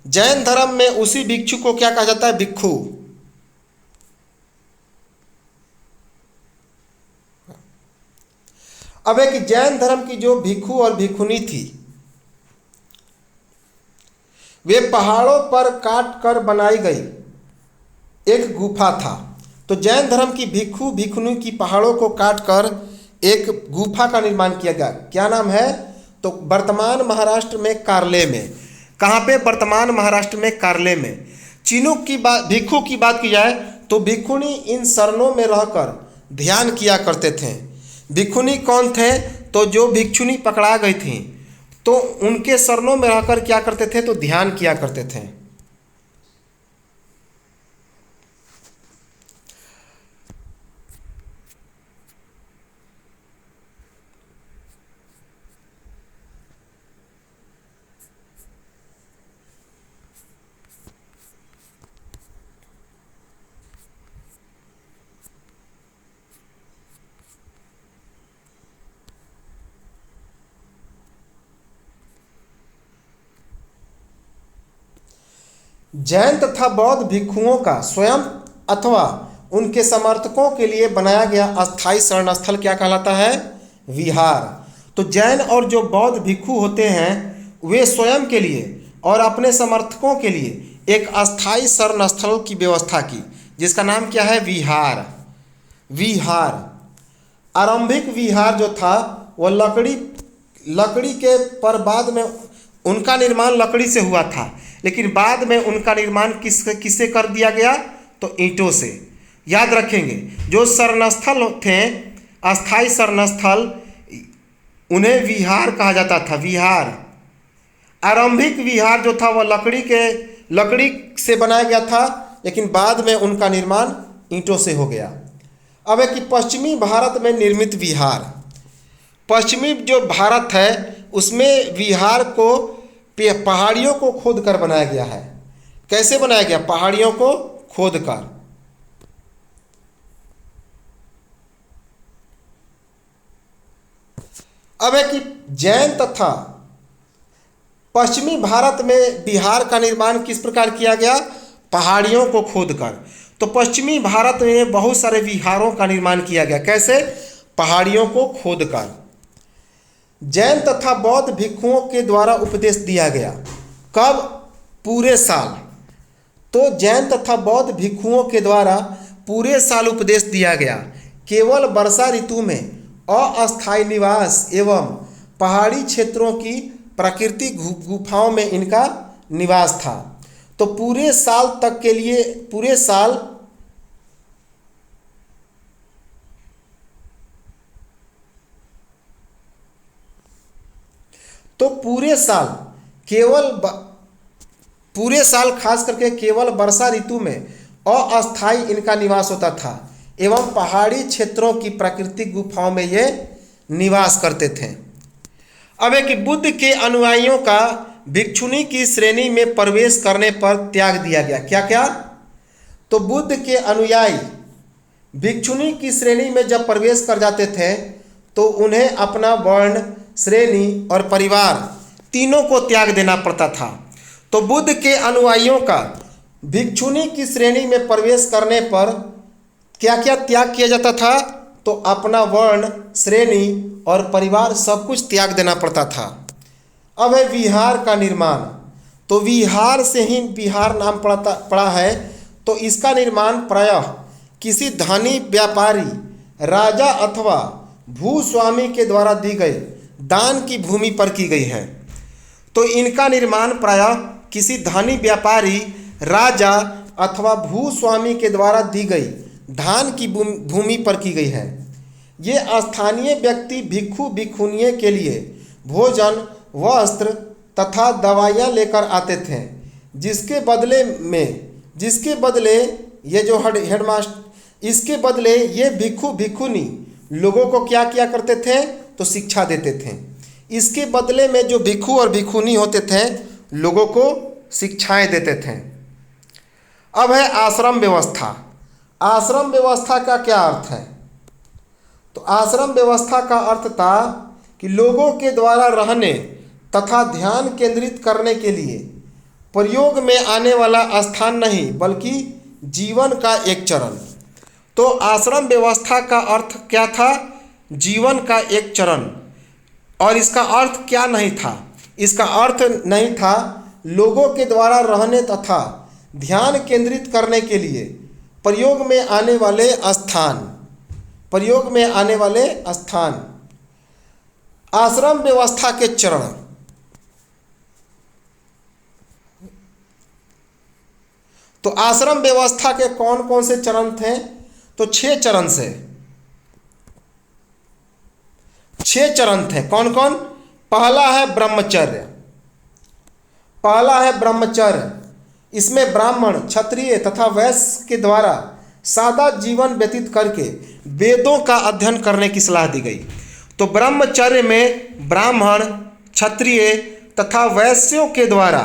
जैन धर्म में उसी भिक्षु को क्या कहा जाता है? भिक्षु। अब है कि जैन धर्म की जो भिक्षु और भिक्षुनी थी वे पहाड़ों पर काट कर बनाई गई एक गुफा था। तो जैन धर्म की भिक्षु भिक्षुनी की पहाड़ों को काट कर एक गुफा का निर्माण किया गया। क्या नाम है? तो वर्तमान महाराष्ट्र में कार्ले में। कहाँ पे? वर्तमान महाराष्ट्र में कार्ले में। चिनुक की बात, भिक्षु की बात की जाए तो भिक्षुनी इन शरणों में रहकर ध्यान किया करते थे। भिक्षुनी कौन थे? तो जो भिक्षुनी पकड़ा गई थी तो उनके शरणों में रहकर क्या करते थे? तो ध्यान किया करते थे। जैन तथा बौद्ध भिक्षुओं का स्वयं अथवा उनके समर्थकों के लिए बनाया गया अस्थायी शरण स्थल क्या कहलाता है? विहार। तो जैन और जो बौद्ध भिक्षु होते हैं वे स्वयं के लिए और अपने समर्थकों के लिए एक अस्थाई शरण स्थल की व्यवस्था की, जिसका नाम क्या है? विहार। विहार, आरंभिक विहार जो था वह लकड़ी के, पर बाद में उनका निर्माण लकड़ी से हुआ था, लेकिन बाद में उनका निर्माण किससे कर दिया गया? तो ईंटों से। याद रखेंगे, जो शरणस्थल थे, अस्थाई शरणस्थल, उन्हें विहार कहा जाता था। विहार, आरंभिक विहार जो था वह लकड़ी से बनाया गया था, लेकिन बाद में उनका निर्माण ईंटों से हो गया। अब है कि पश्चिमी भारत में निर्मित विहार। पश्चिमी जो भारत है उसमें विहार को पहाड़ियों को खोद कर बनाया गया है। कैसे बनाया गया? पहाड़ियों को खोद कर। अब है कि जैन तथा पश्चिमी भारत में बिहार का निर्माण किस प्रकार किया गया? पहाड़ियों को खोदकर। तो पश्चिमी भारत में बहुत सारे विहारों का निर्माण किया गया। कैसे? पहाड़ियों को खोदकर। जैन तथा बौद्ध भिक्षुओं के द्वारा उपदेश दिया गया। कब? पूरे साल। तो जैन तथा बौद्ध भिक्षुओं के द्वारा पूरे साल उपदेश दिया गया। केवल वर्षा ऋतु में अस्थायी निवास एवं पहाड़ी क्षेत्रों की प्राकृतिक गुफाओं में इनका निवास था। तो पूरे साल तक के लिए, पूरे साल पूरे साल खास करके केवल वर्षा ऋतु में अस्थायी इनका निवास होता था एवं पहाड़ी क्षेत्रों की प्राकृतिक गुफाओं में ये निवास करते थे। अब है कि बुद्ध के अनुयायियों का भिक्षुनी की श्रेणी में प्रवेश करने पर त्याग दिया गया। क्या क्या? तो बुद्ध के अनुयायी भिक्षुनी की श्रेणी में जब प्रवेश कर जाते थे तो उन्हें अपना वर्ण, श्रेणी और परिवार तीनों को त्याग देना पड़ता था। तो बुद्ध के अनुयायियों का भिक्षुनी की श्रेणी में प्रवेश करने पर क्या क्या त्याग किया जाता था? तो अपना वर्ण, श्रेणी और परिवार सब कुछ त्याग देना पड़ता था। अब है विहार का निर्माण। तो विहार से ही विहार नाम पड़ा है। तो इसका निर्माण प्रायः किसी धनी व्यापारी, राजा अथवा भूस्वामी के द्वारा दी गई दान की भूमि पर की गई है। तो इनका निर्माण प्रायः किसी धनी व्यापारी, राजा अथवा भूस्वामी के द्वारा दी गई धान की भूमि पर की गई है। ये स्थानीय व्यक्ति भिक्षु भिक्षुनियों के लिए भोजन, वस्त्र तथा दवाइयाँ लेकर आते थे, जिसके बदले ये जो हेडमास्टर, इसके बदले ये भिक्षु भिक्षुनी लोगों को क्या किया करते थे? तो शिक्षा देते थे। इसके बदले में जो भिक्षु और भिक्षुनी होते थे लोगों को शिक्षाएं देते थे। अब है आश्रम व्यवस्था। आश्रम व्यवस्था का क्या अर्थ है? तो आश्रम व्यवस्था का अर्थ था कि लोगों के द्वारा रहने तथा ध्यान केंद्रित करने के लिए प्रयोग में आने वाला स्थान नहीं, बल्कि जीवन का एक चरण। तो आश्रम व्यवस्था का अर्थ क्या था? जीवन का एक चरण। और इसका अर्थ क्या नहीं था? इसका अर्थ नहीं था लोगों के द्वारा रहने तथा ध्यान केंद्रित करने के लिए प्रयोग में आने वाले स्थान। आश्रम व्यवस्था के चरण। तो आश्रम व्यवस्था के कौन कौन से चरण थे? तो 6 चरण थे। कौन कौन? पहला है ब्रह्मचर्य। इसमें ब्राह्मण, क्षत्रिय तथा वैश्य के द्वारा सादा जीवन व्यतीत करके वेदों का अध्ययन करने की सलाह दी गई। तो ब्रह्मचर्य में ब्राह्मण, क्षत्रिय तथा वैश्यों के द्वारा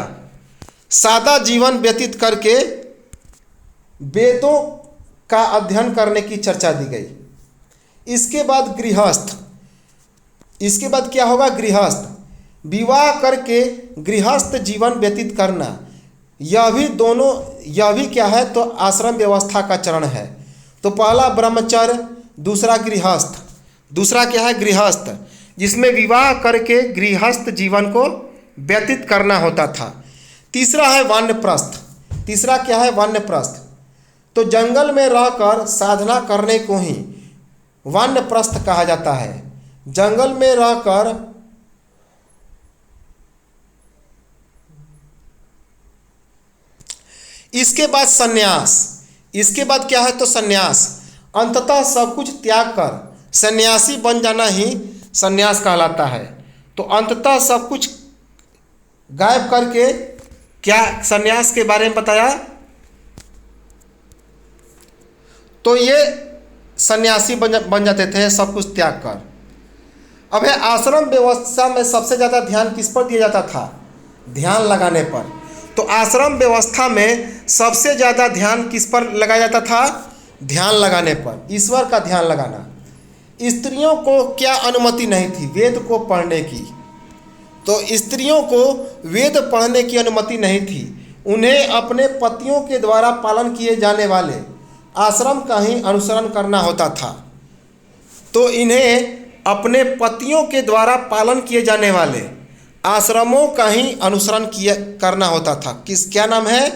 सादा जीवन व्यतीत करके वेदों का अध्ययन करने की चर्चा दी गई। इसके बाद गृहस्थ। इसके बाद क्या होगा? गृहस्थ। विवाह करके गृहस्थ जीवन व्यतीत करना, यह भी क्या है? तो आश्रम व्यवस्था का चरण है। तो पहला ब्रह्मचर्य, दूसरा गृहस्थ। दूसरा क्या है? गृहस्थ, जिसमें विवाह करके गृहस्थ जीवन को व्यतीत करना होता था। तीसरा है वानप्रस्थ। तीसरा क्या है? वानप्रस्थ। तो जंगल में रहकर साधना करने को ही वानप्रस्थ कहा जाता है। जंगल में रहकर इसके बाद सन्यास। इसके बाद क्या है? तो सन्यास। अंततः सब कुछ त्याग कर सन्यासी बन जाना ही सन्यास कहलाता है। तो अंततः सब कुछ गायब करके क्या सन्यास के बारे में बताया? तो ये सन्यासी बन जाते थे सब कुछ त्याग कर। अब है आश्रम व्यवस्था में सबसे ज़्यादा ध्यान किस पर दिया जाता था? ध्यान लगाने पर। तो आश्रम व्यवस्था में सबसे ज़्यादा ध्यान किस पर लगाया जाता था? ध्यान लगाने पर, ईश्वर का ध्यान लगाना। स्त्रियों को क्या अनुमति नहीं थी? वेद को पढ़ने की। तो स्त्रियों को वेद पढ़ने की अनुमति नहीं थी। उन्हें अपने पतियों के द्वारा पालन किए जाने वाले आश्रम का ही अनुसरण करना होता था। तो इन्हें अपने पतियों के द्वारा पालन किए जाने वाले आश्रमों का ही अनुसरण करना होता था। क्या नाम है?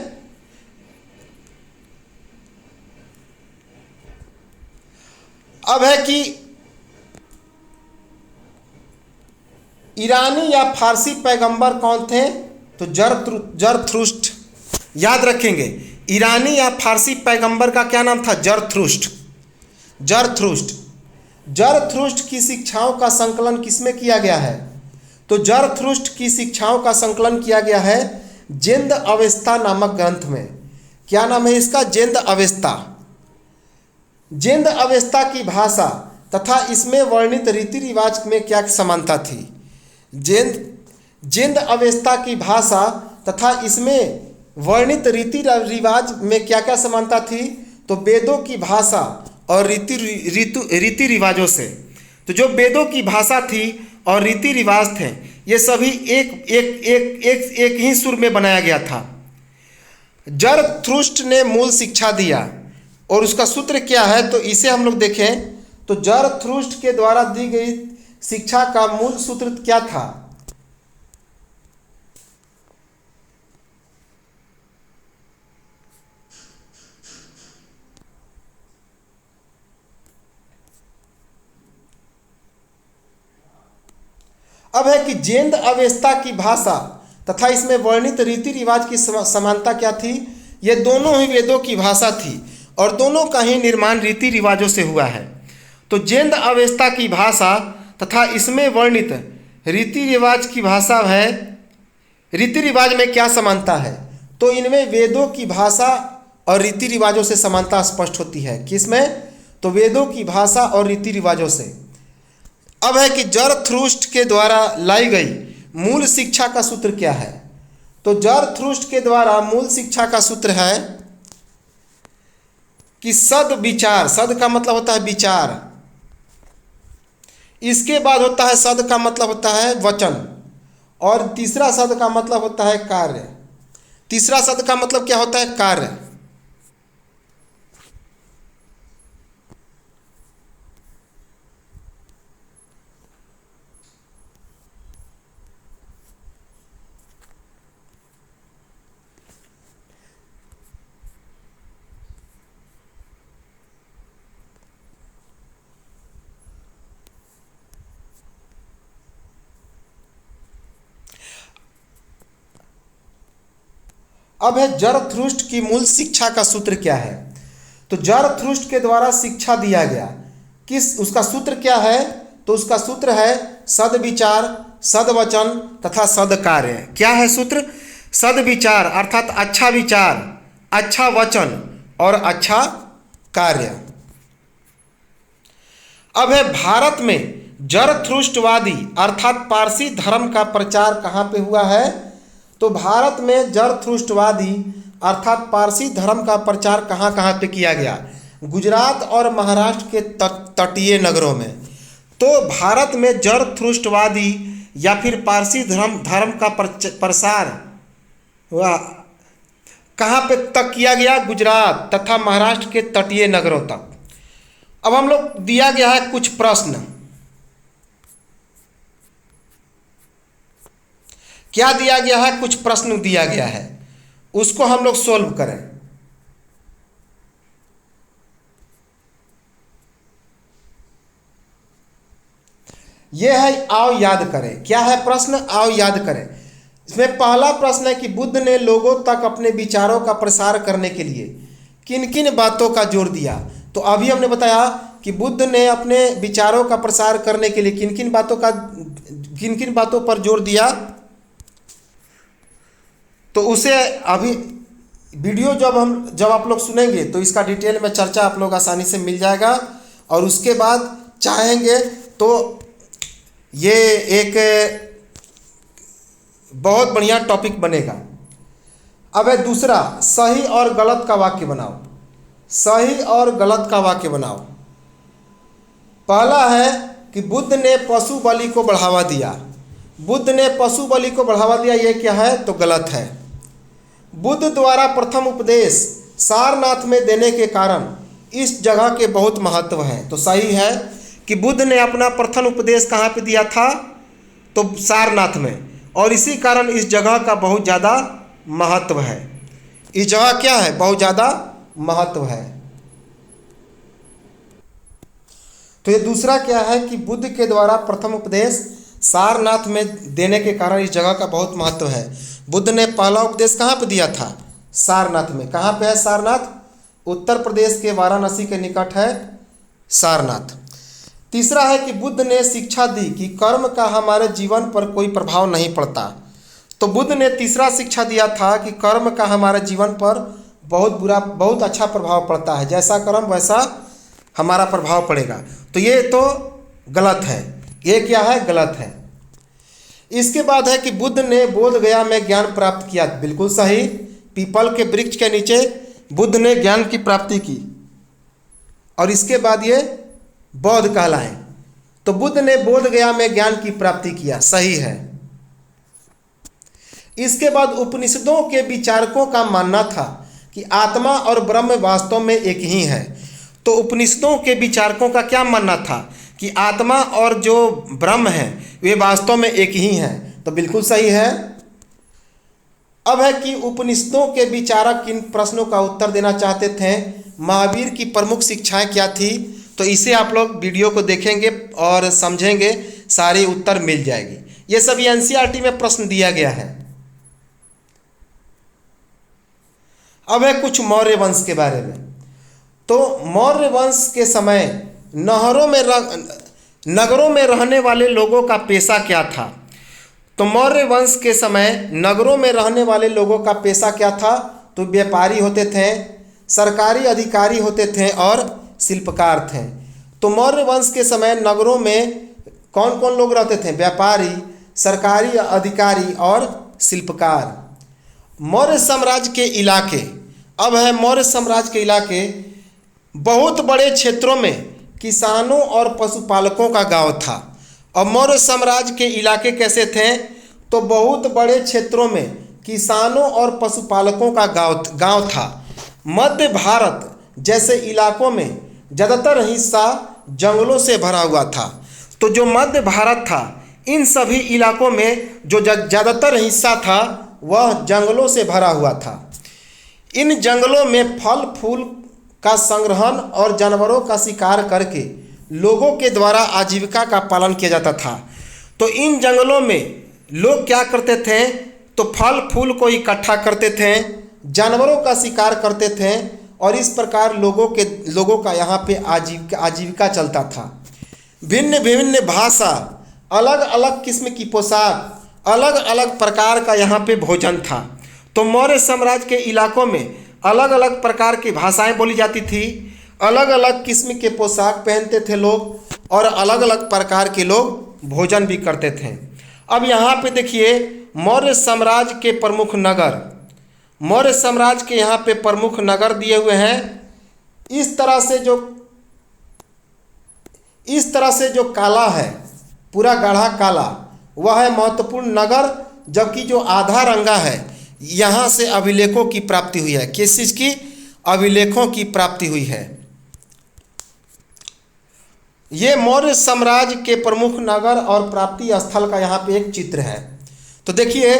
अब है कि ईरानी या फारसी पैगंबर कौन थे? तो जरथुष्ट्र। याद रखेंगे, ईरानी या फारसी पैगंबर का क्या नाम था? जरथुष्ट्र। जरथुष्ट्र की शिक्षाओं का संकलन किसमें किया गया है? तो जरथुष्ट्र की शिक्षाओं का संकलन किया गया है जेंद अवेस्ता नामक ग्रंथ में। क्या नाम है इसका? जेंद अवेस्ता। जेंद अवेस्ता की भाषा तथा इसमें वर्णित रीति रिवाज में क्या समानता थी? जेंद अवेस्ता की भाषा तथा इसमें वर्णित रीति रिवाज में क्या क्या समानता थी? तो वेदों की भाषा और रीति रिवाजों से। तो जो वेदों की भाषा थी और रीति रिवाज थे, ये सभी एक ही सुर में बनाया गया था। जरथुष्ट्र ने मूल शिक्षा दिया और उसका सूत्र क्या है? तो इसे हम लोग देखें तो जरथुष्ट्र के द्वारा दी गई शिक्षा का मूल सूत्र क्या था? अब है कि जेंद अवेस्ता की भाषा तथा इसमें वर्णित रीति रिवाज की समानता क्या थी? ये दोनों ही वेदों की भाषा थी और दोनों का ही निर्माण रीति रिवाजों से हुआ है। तो जेंद अवेस्ता की भाषा तथा इसमें वर्णित रीति रिवाज की भाषा है। रीति रिवाज में क्या समानता है? तो इनमें वेदों की भाषा और रीति रिवाजों से समानता स्पष्ट होती है। किसमें? तो वेदों की भाषा और रीति रिवाजों से। अब है कि जरथुष्ट्र के द्वारा लाई गई मूल शिक्षा का सूत्र क्या है? तो जरथुष्ट्र के द्वारा मूल शिक्षा का सूत्र है कि सद विचार। सद का मतलब होता है विचार। इसके बाद होता है सद का मतलब होता है वचन और तीसरा सद का मतलब होता है कार्य। तीसरा सद का मतलब क्या होता है? कार्य। अब है जरथुष्ट्र की मूल शिक्षा का सूत्र क्या है? तो जरथुष्ट्र के द्वारा शिक्षा दिया गया उसका सूत्र क्या है? तो उसका सूत्र है सद विचार, सद वचन तथा सद कार्य। क्या है सूत्र? सद विचार अर्थात अच्छा विचार, अच्छा वचन और अच्छा कार्य। अब है भारत में जरथुष्ट्रवादी अर्थात पारसी धर्म का प्रचार कहाँ पे हुआ है? तो भारत में जरथुष्ट्रवादी अर्थात पारसी धर्म का प्रचार कहाँ कहाँ पे किया गया? गुजरात और महाराष्ट्र के तटीय नगरों में। तो भारत में जरथुष्ट्रवादी या फिर पारसी धर्म का प्रसार हुआ कहाँ पे तक किया गया? गुजरात तथा महाराष्ट्र के तटीय नगरों तक। अब हम लोग दिया गया है कुछ प्रश्न क्या दिया गया है, कुछ प्रश्न दिया गया है, उसको हम लोग सोल्व करें। यह है आओ याद करें। क्या है प्रश्न? आओ याद करें। इसमें पहला प्रश्न है कि बुद्ध ने लोगों तक अपने विचारों का प्रसार करने के लिए किन किन बातों का जोर दिया। तो अभी हमने बताया कि बुद्ध ने अपने विचारों का प्रसार करने के लिए किन किन बातों पर जोर दिया। तो उसे अभी वीडियो जब आप लोग सुनेंगे तो इसका डिटेल में चर्चा आप लोग आसानी से मिल जाएगा, और उसके बाद चाहेंगे तो ये एक बहुत बढ़िया टॉपिक बनेगा। अब है दूसरा, सही और गलत का वाक्य बनाओ। सही और गलत का वाक्य बनाओ। पहला है कि बुद्ध ने पशु बलि को बढ़ावा दिया। बुद्ध ने पशु बलि को बढ़ावा दिया, ये क्या है? तो गलत है। बुद्ध द्वारा प्रथम उपदेश सारनाथ में देने के कारण इस जगह के बहुत महत्व है। तो सही है कि बुद्ध ने अपना प्रथम उपदेश कहाँ पे दिया था? तो सारनाथ में, और इसी कारण इस जगह का बहुत ज़्यादा महत्व है। इस जगह क्या है? बहुत ज़्यादा महत्व है। तो ये दूसरा क्या है कि बुद्ध के द्वारा प्रथम उपदेश सारनाथ में देने के कारण इस जगह का बहुत महत्व है। बुद्ध ने पहला उपदेश कहाँ पे दिया था? सारनाथ में। कहाँ पे है सारनाथ? उत्तर प्रदेश के वाराणसी के निकट है सारनाथ। तीसरा है कि बुद्ध ने शिक्षा दी कि कर्म का हमारे जीवन पर कोई प्रभाव नहीं पड़ता। तो बुद्ध ने तीसरा शिक्षा दिया था कि कर्म का हमारे जीवन पर बहुत अच्छा प्रभाव पड़ता है, जैसा कर्म वैसा हमारा प्रभाव पड़ेगा। तो ये तो गलत है। ये क्या है? गलत है। इसके बाद है कि बुद्ध ने बोध गया में ज्ञान प्राप्त किया। बिल्कुल सही। पीपल के वृक्ष के नीचे बुद्ध ने ज्ञान की प्राप्ति की, और इसके बाद ये बौद्ध कहलाए। तो बुद्ध ने बोध गया में ज्ञान की प्राप्ति किया। सही है। इसके बाद उपनिषदों के विचारकों का मानना था कि आत्मा और ब्रह्म वास्तव में एक ही है। तो उपनिषदों के विचारकों का क्या मानना था? कि आत्मा और जो ब्रह्म है वे वास्तव में एक ही हैं। तो बिल्कुल सही है। अब है कि उपनिषदों के विचारक किन प्रश्नों का उत्तर देना चाहते थे, महावीर की प्रमुख शिक्षाएं क्या थी। तो इसे आप लोग वीडियो को देखेंगे और समझेंगे, सारे उत्तर मिल जाएगी। ये सब एनसीईआरटी में प्रश्न दिया गया है। अब है कुछ मौर्य वंश के बारे में। तो मौर्य वंश के समय नगरों में रहने वाले लोगों का पेशा क्या था? तो मौर्य वंश के समय नगरों में रहने वाले लोगों का पेशा क्या था? तो व्यापारी होते थे, सरकारी अधिकारी होते थे और शिल्पकार थे। तो मौर्य वंश के समय नगरों में कौन कौन लोग रहते थे? व्यापारी, सरकारी अधिकारी और शिल्पकार। मौर्य साम्राज्य के इलाके, अब है मौर्य साम्राज्य के इलाके, बहुत बड़े क्षेत्रों में किसानों और पशुपालकों का गांव था। और मौर्य साम्राज्य के इलाके कैसे थे? तो बहुत बड़े क्षेत्रों में किसानों और पशुपालकों का गांव था। मध्य भारत जैसे इलाकों में ज़्यादातर हिस्सा जंगलों से भरा हुआ था। तो जो मध्य भारत था, इन सभी इलाकों में जो ज़्यादातर हिस्सा था वह जंगलों से भरा हुआ था। इन जंगलों में फल फूल का संग्रहण और जानवरों का शिकार करके लोगों के द्वारा आजीविका का पालन किया जाता था। तो इन जंगलों में लोग क्या करते थे? तो फल फूल को इकट्ठा करते थे, जानवरों का शिकार करते थे, और इस प्रकार लोगों का यहाँ पे आजीविका चलता था। भिन्न भिन्न भाषा, अलग अलग किस्म की पोशाक, अलग अलग प्रकार का यहाँ पे भोजन था। तो मौर्य साम्राज्य के इलाकों में अलग अलग प्रकार की भाषाएं बोली जाती थी, अलग अलग किस्म के पोशाक पहनते थे लोग, और अलग अलग प्रकार के लोग भोजन भी करते थे। अब यहाँ पे देखिए मौर्य साम्राज्य के प्रमुख नगर, मौर्य साम्राज्य के यहाँ पे प्रमुख नगर दिए हुए हैं। इस तरह से जो काला है, पूरा गाढ़ा काला, वह है महत्वपूर्ण नगर, जबकि जो आधा रंगा है यहाँ से अभिलेखों की प्राप्ति हुई है। किस चीज़ की? अभिलेखों की प्राप्ति हुई है। ये मौर्य साम्राज्य के प्रमुख नगर और प्राप्ति स्थल का यहाँ पे एक चित्र है। तो देखिए,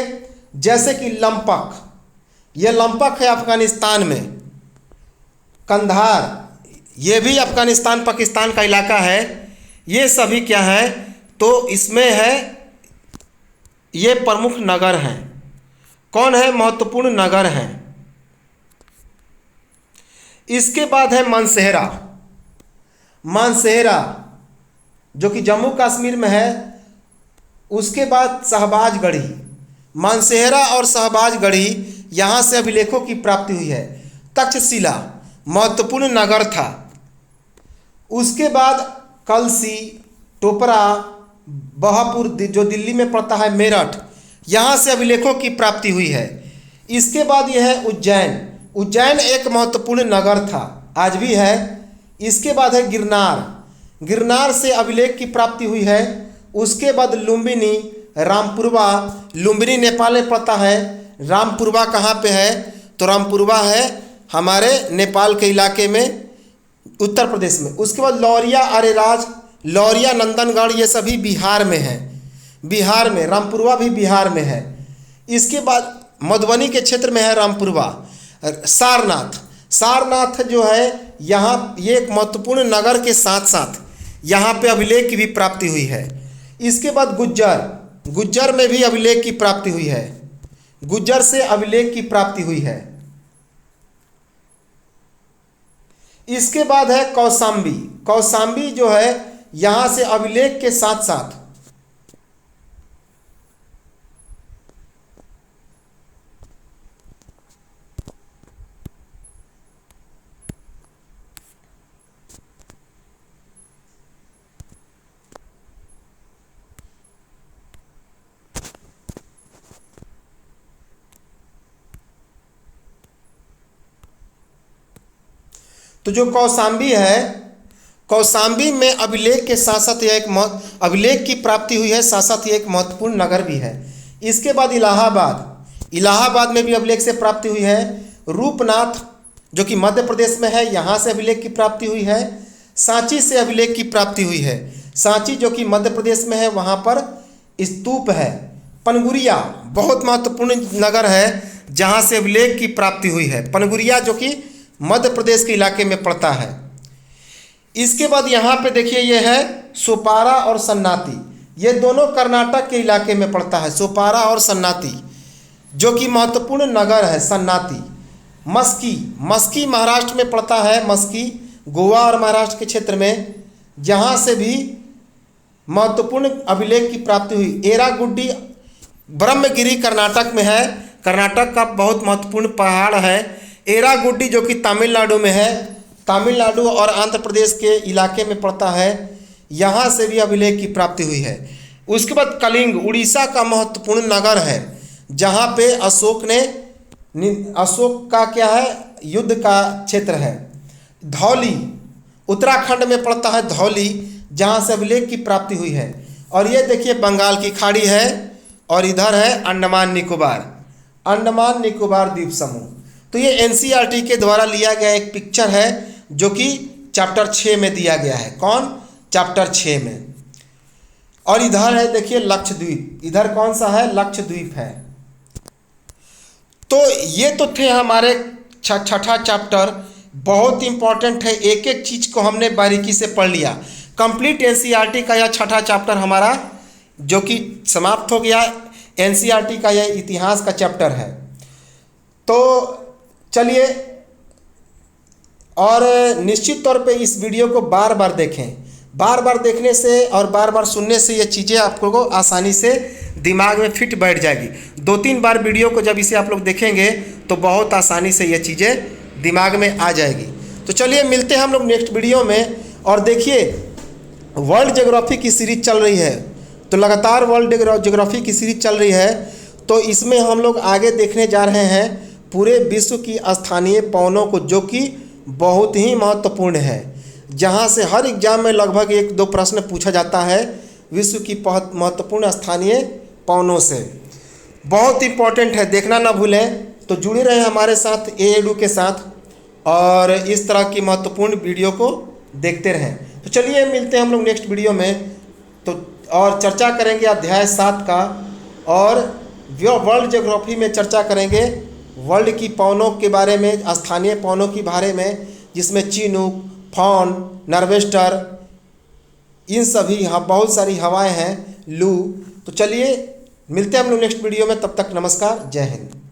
जैसे कि लंपक, ये लंपक है अफगानिस्तान में। कंधार, ये भी अफगानिस्तान पाकिस्तान का इलाका है। ये सभी क्या है, तो इसमें है, ये प्रमुख नगर हैं। कौन है? महत्वपूर्ण नगर हैं। इसके बाद है मानसेहरा। मानसेहरा जो कि जम्मू कश्मीर में है। उसके बाद शहबाजगढ़ी। मानसेहरा और शहबाजगढ़ी, यहाँ से अभिलेखों की प्राप्ति हुई है। तक्षशिला महत्वपूर्ण नगर था। उसके बाद कलसी, टोपरा, बहापुर जो दिल्ली में पड़ता है, मेरठ, यहाँ से अभिलेखों की प्राप्ति हुई है। इसके बाद यह है उज्जैन। उज्जैन एक महत्वपूर्ण नगर था, आज भी है। इसके बाद है गिरनार। गिरनार से अभिलेख की प्राप्ति हुई है। उसके बाद लुम्बिनी, रामपुरवा। लुम्बिनी नेपाल में पड़ता है। रामपुरवा कहाँ पे है? तो रामपुरवा है हमारे नेपाल के इलाके में, उत्तर प्रदेश में। उसके बाद लौरिया, अरेराज, लौरिया, नंदनगढ़, ये सभी बिहार में है। बिहार में रामपुरवा भी बिहार में है। इसके बाद मधुबनी के क्षेत्र में है रामपुरवा। सारनाथ, सारनाथ जो है यहाँ, ये एक महत्वपूर्ण नगर के साथ साथ यहाँ पे अभिलेख की भी प्राप्ति हुई है। इसके बाद गुज्जर, गुज्जर में भी अभिलेख की प्राप्ति हुई है। गुज्जर से अभिलेख की प्राप्ति हुई है। इसके बाद है कौशाम्बी। कौशाम्बी जो है यहाँ से अभिलेख के साथ साथ तो जो कौशाम्बी है, कौशाम्बी में अभिलेख के साथ साथ यह एक अभिलेख की प्राप्ति हुई है, साथ साथ ये एक महत्वपूर्ण नगर भी है। इसके बाद इलाहाबाद, इलाहाबाद में भी अभिलेख से प्राप्ति हुई है। रूपनाथ जो कि मध्य प्रदेश में है, यहाँ से अभिलेख की प्राप्ति हुई है। सांची से अभिलेख की प्राप्ति हुई है। सांची जो कि मध्य प्रदेश में है, वहाँ पर स्तूप है। पनगुरिया बहुत महत्वपूर्ण नगर है, जहाँ से अभिलेख की प्राप्ति हुई है। पनगुरिया जो कि मध्य प्रदेश के इलाके में पड़ता है। इसके बाद यहाँ पे देखिए, ये है सोपारा और सन्नाती। ये दोनों कर्नाटक के इलाके में पड़ता है, सोपारा और सन्नाती, जो कि महत्वपूर्ण नगर है। सन्नाती, मस्की, मस्की महाराष्ट्र में पड़ता है। मस्की गोवा और महाराष्ट्र के क्षेत्र में, जहाँ से भी महत्वपूर्ण अभिलेख की प्राप्ति हुई। एरागुड्डी, ब्रह्मगिरी कर्नाटक में है। कर्नाटक का बहुत महत्वपूर्ण पहाड़ है एरागुड्डी, जो कि तमिलनाडु में है। तमिलनाडु और आंध्र प्रदेश के इलाके में पड़ता है, यहाँ से भी अभिलेख की प्राप्ति हुई है। उसके बाद कलिंग, उड़ीसा का महत्वपूर्ण नगर है, जहाँ पे अशोक का क्या है, युद्ध का क्षेत्र है। धौली उत्तराखंड में पड़ता है, धौली, जहाँ से अभिलेख की प्राप्ति हुई है। और ये देखिए बंगाल की खाड़ी है, और इधर है अंडमान निकोबार, अंडमान निकोबार द्वीप समूह। तो ये एनसीईआरटी के द्वारा लिया गया एक पिक्चर है, जो कि चैप्टर 6 में दिया गया है। कौन? चैप्टर 6 में। और इधर है देखिए लक्षद्वीप, इधर कौन सा है? लक्षद्वीप है। तो ये तो थे हमारे छठा चैप्टर, बहुत इंपॉर्टेंट है। एक एक चीज़ को हमने बारीकी से पढ़ लिया। कंप्लीट एनसीईआरटी का यह छठा चैप्टर हमारा जो कि समाप्त हो गया। एनसीईआरटी का यह इतिहास का चैप्टर है। तो चलिए, और निश्चित तौर पे इस वीडियो को बार बार देखें। बार बार देखने से और बार बार सुनने से ये चीज़ें आपको आसानी से दिमाग में फिट बैठ जाएगी। 2-3 बार वीडियो को जब इसे आप लोग देखेंगे तो बहुत आसानी से ये चीज़ें दिमाग में आ जाएगी। तो चलिए मिलते हैं हम लोग नेक्स्ट वीडियो में। और देखिए, वर्ल्ड ज्योग्राफी की सीरीज चल रही है, तो लगातार वर्ल्ड ज्योग्राफी की सीरीज चल रही है। तो इसमें हम लोग आगे देखने जा रहे हैं पूरे विश्व की स्थानीय पवनों को, जो कि बहुत ही महत्वपूर्ण है, जहां से हर एग्जाम में लगभग 1-2 प्रश्न पूछा जाता है विश्व की महत्वपूर्ण स्थानीय पवनों से। बहुत इंपॉर्टेंट है, देखना ना भूलें। तो जुड़े रहें हमारे साथ एएडू के साथ, और इस तरह की महत्वपूर्ण वीडियो को देखते रहें। तो चलिए मिलते हैं हम लोग नेक्स्ट वीडियो में, तो और चर्चा करेंगे अध्याय 7 का, और वर्ल्ड ज्योग्राफी में चर्चा करेंगे वर्ल्ड की पवनों के बारे में, स्थानीय पवनों के बारे में, जिसमें चिनूक, फॉन, नॉर्वेस्टर, इन सभी बहुत सारी हवाएं हैं, लू। तो चलिए मिलते हैं हम लोग नेक्स्ट वीडियो में, तब तक नमस्कार, जय हिंद।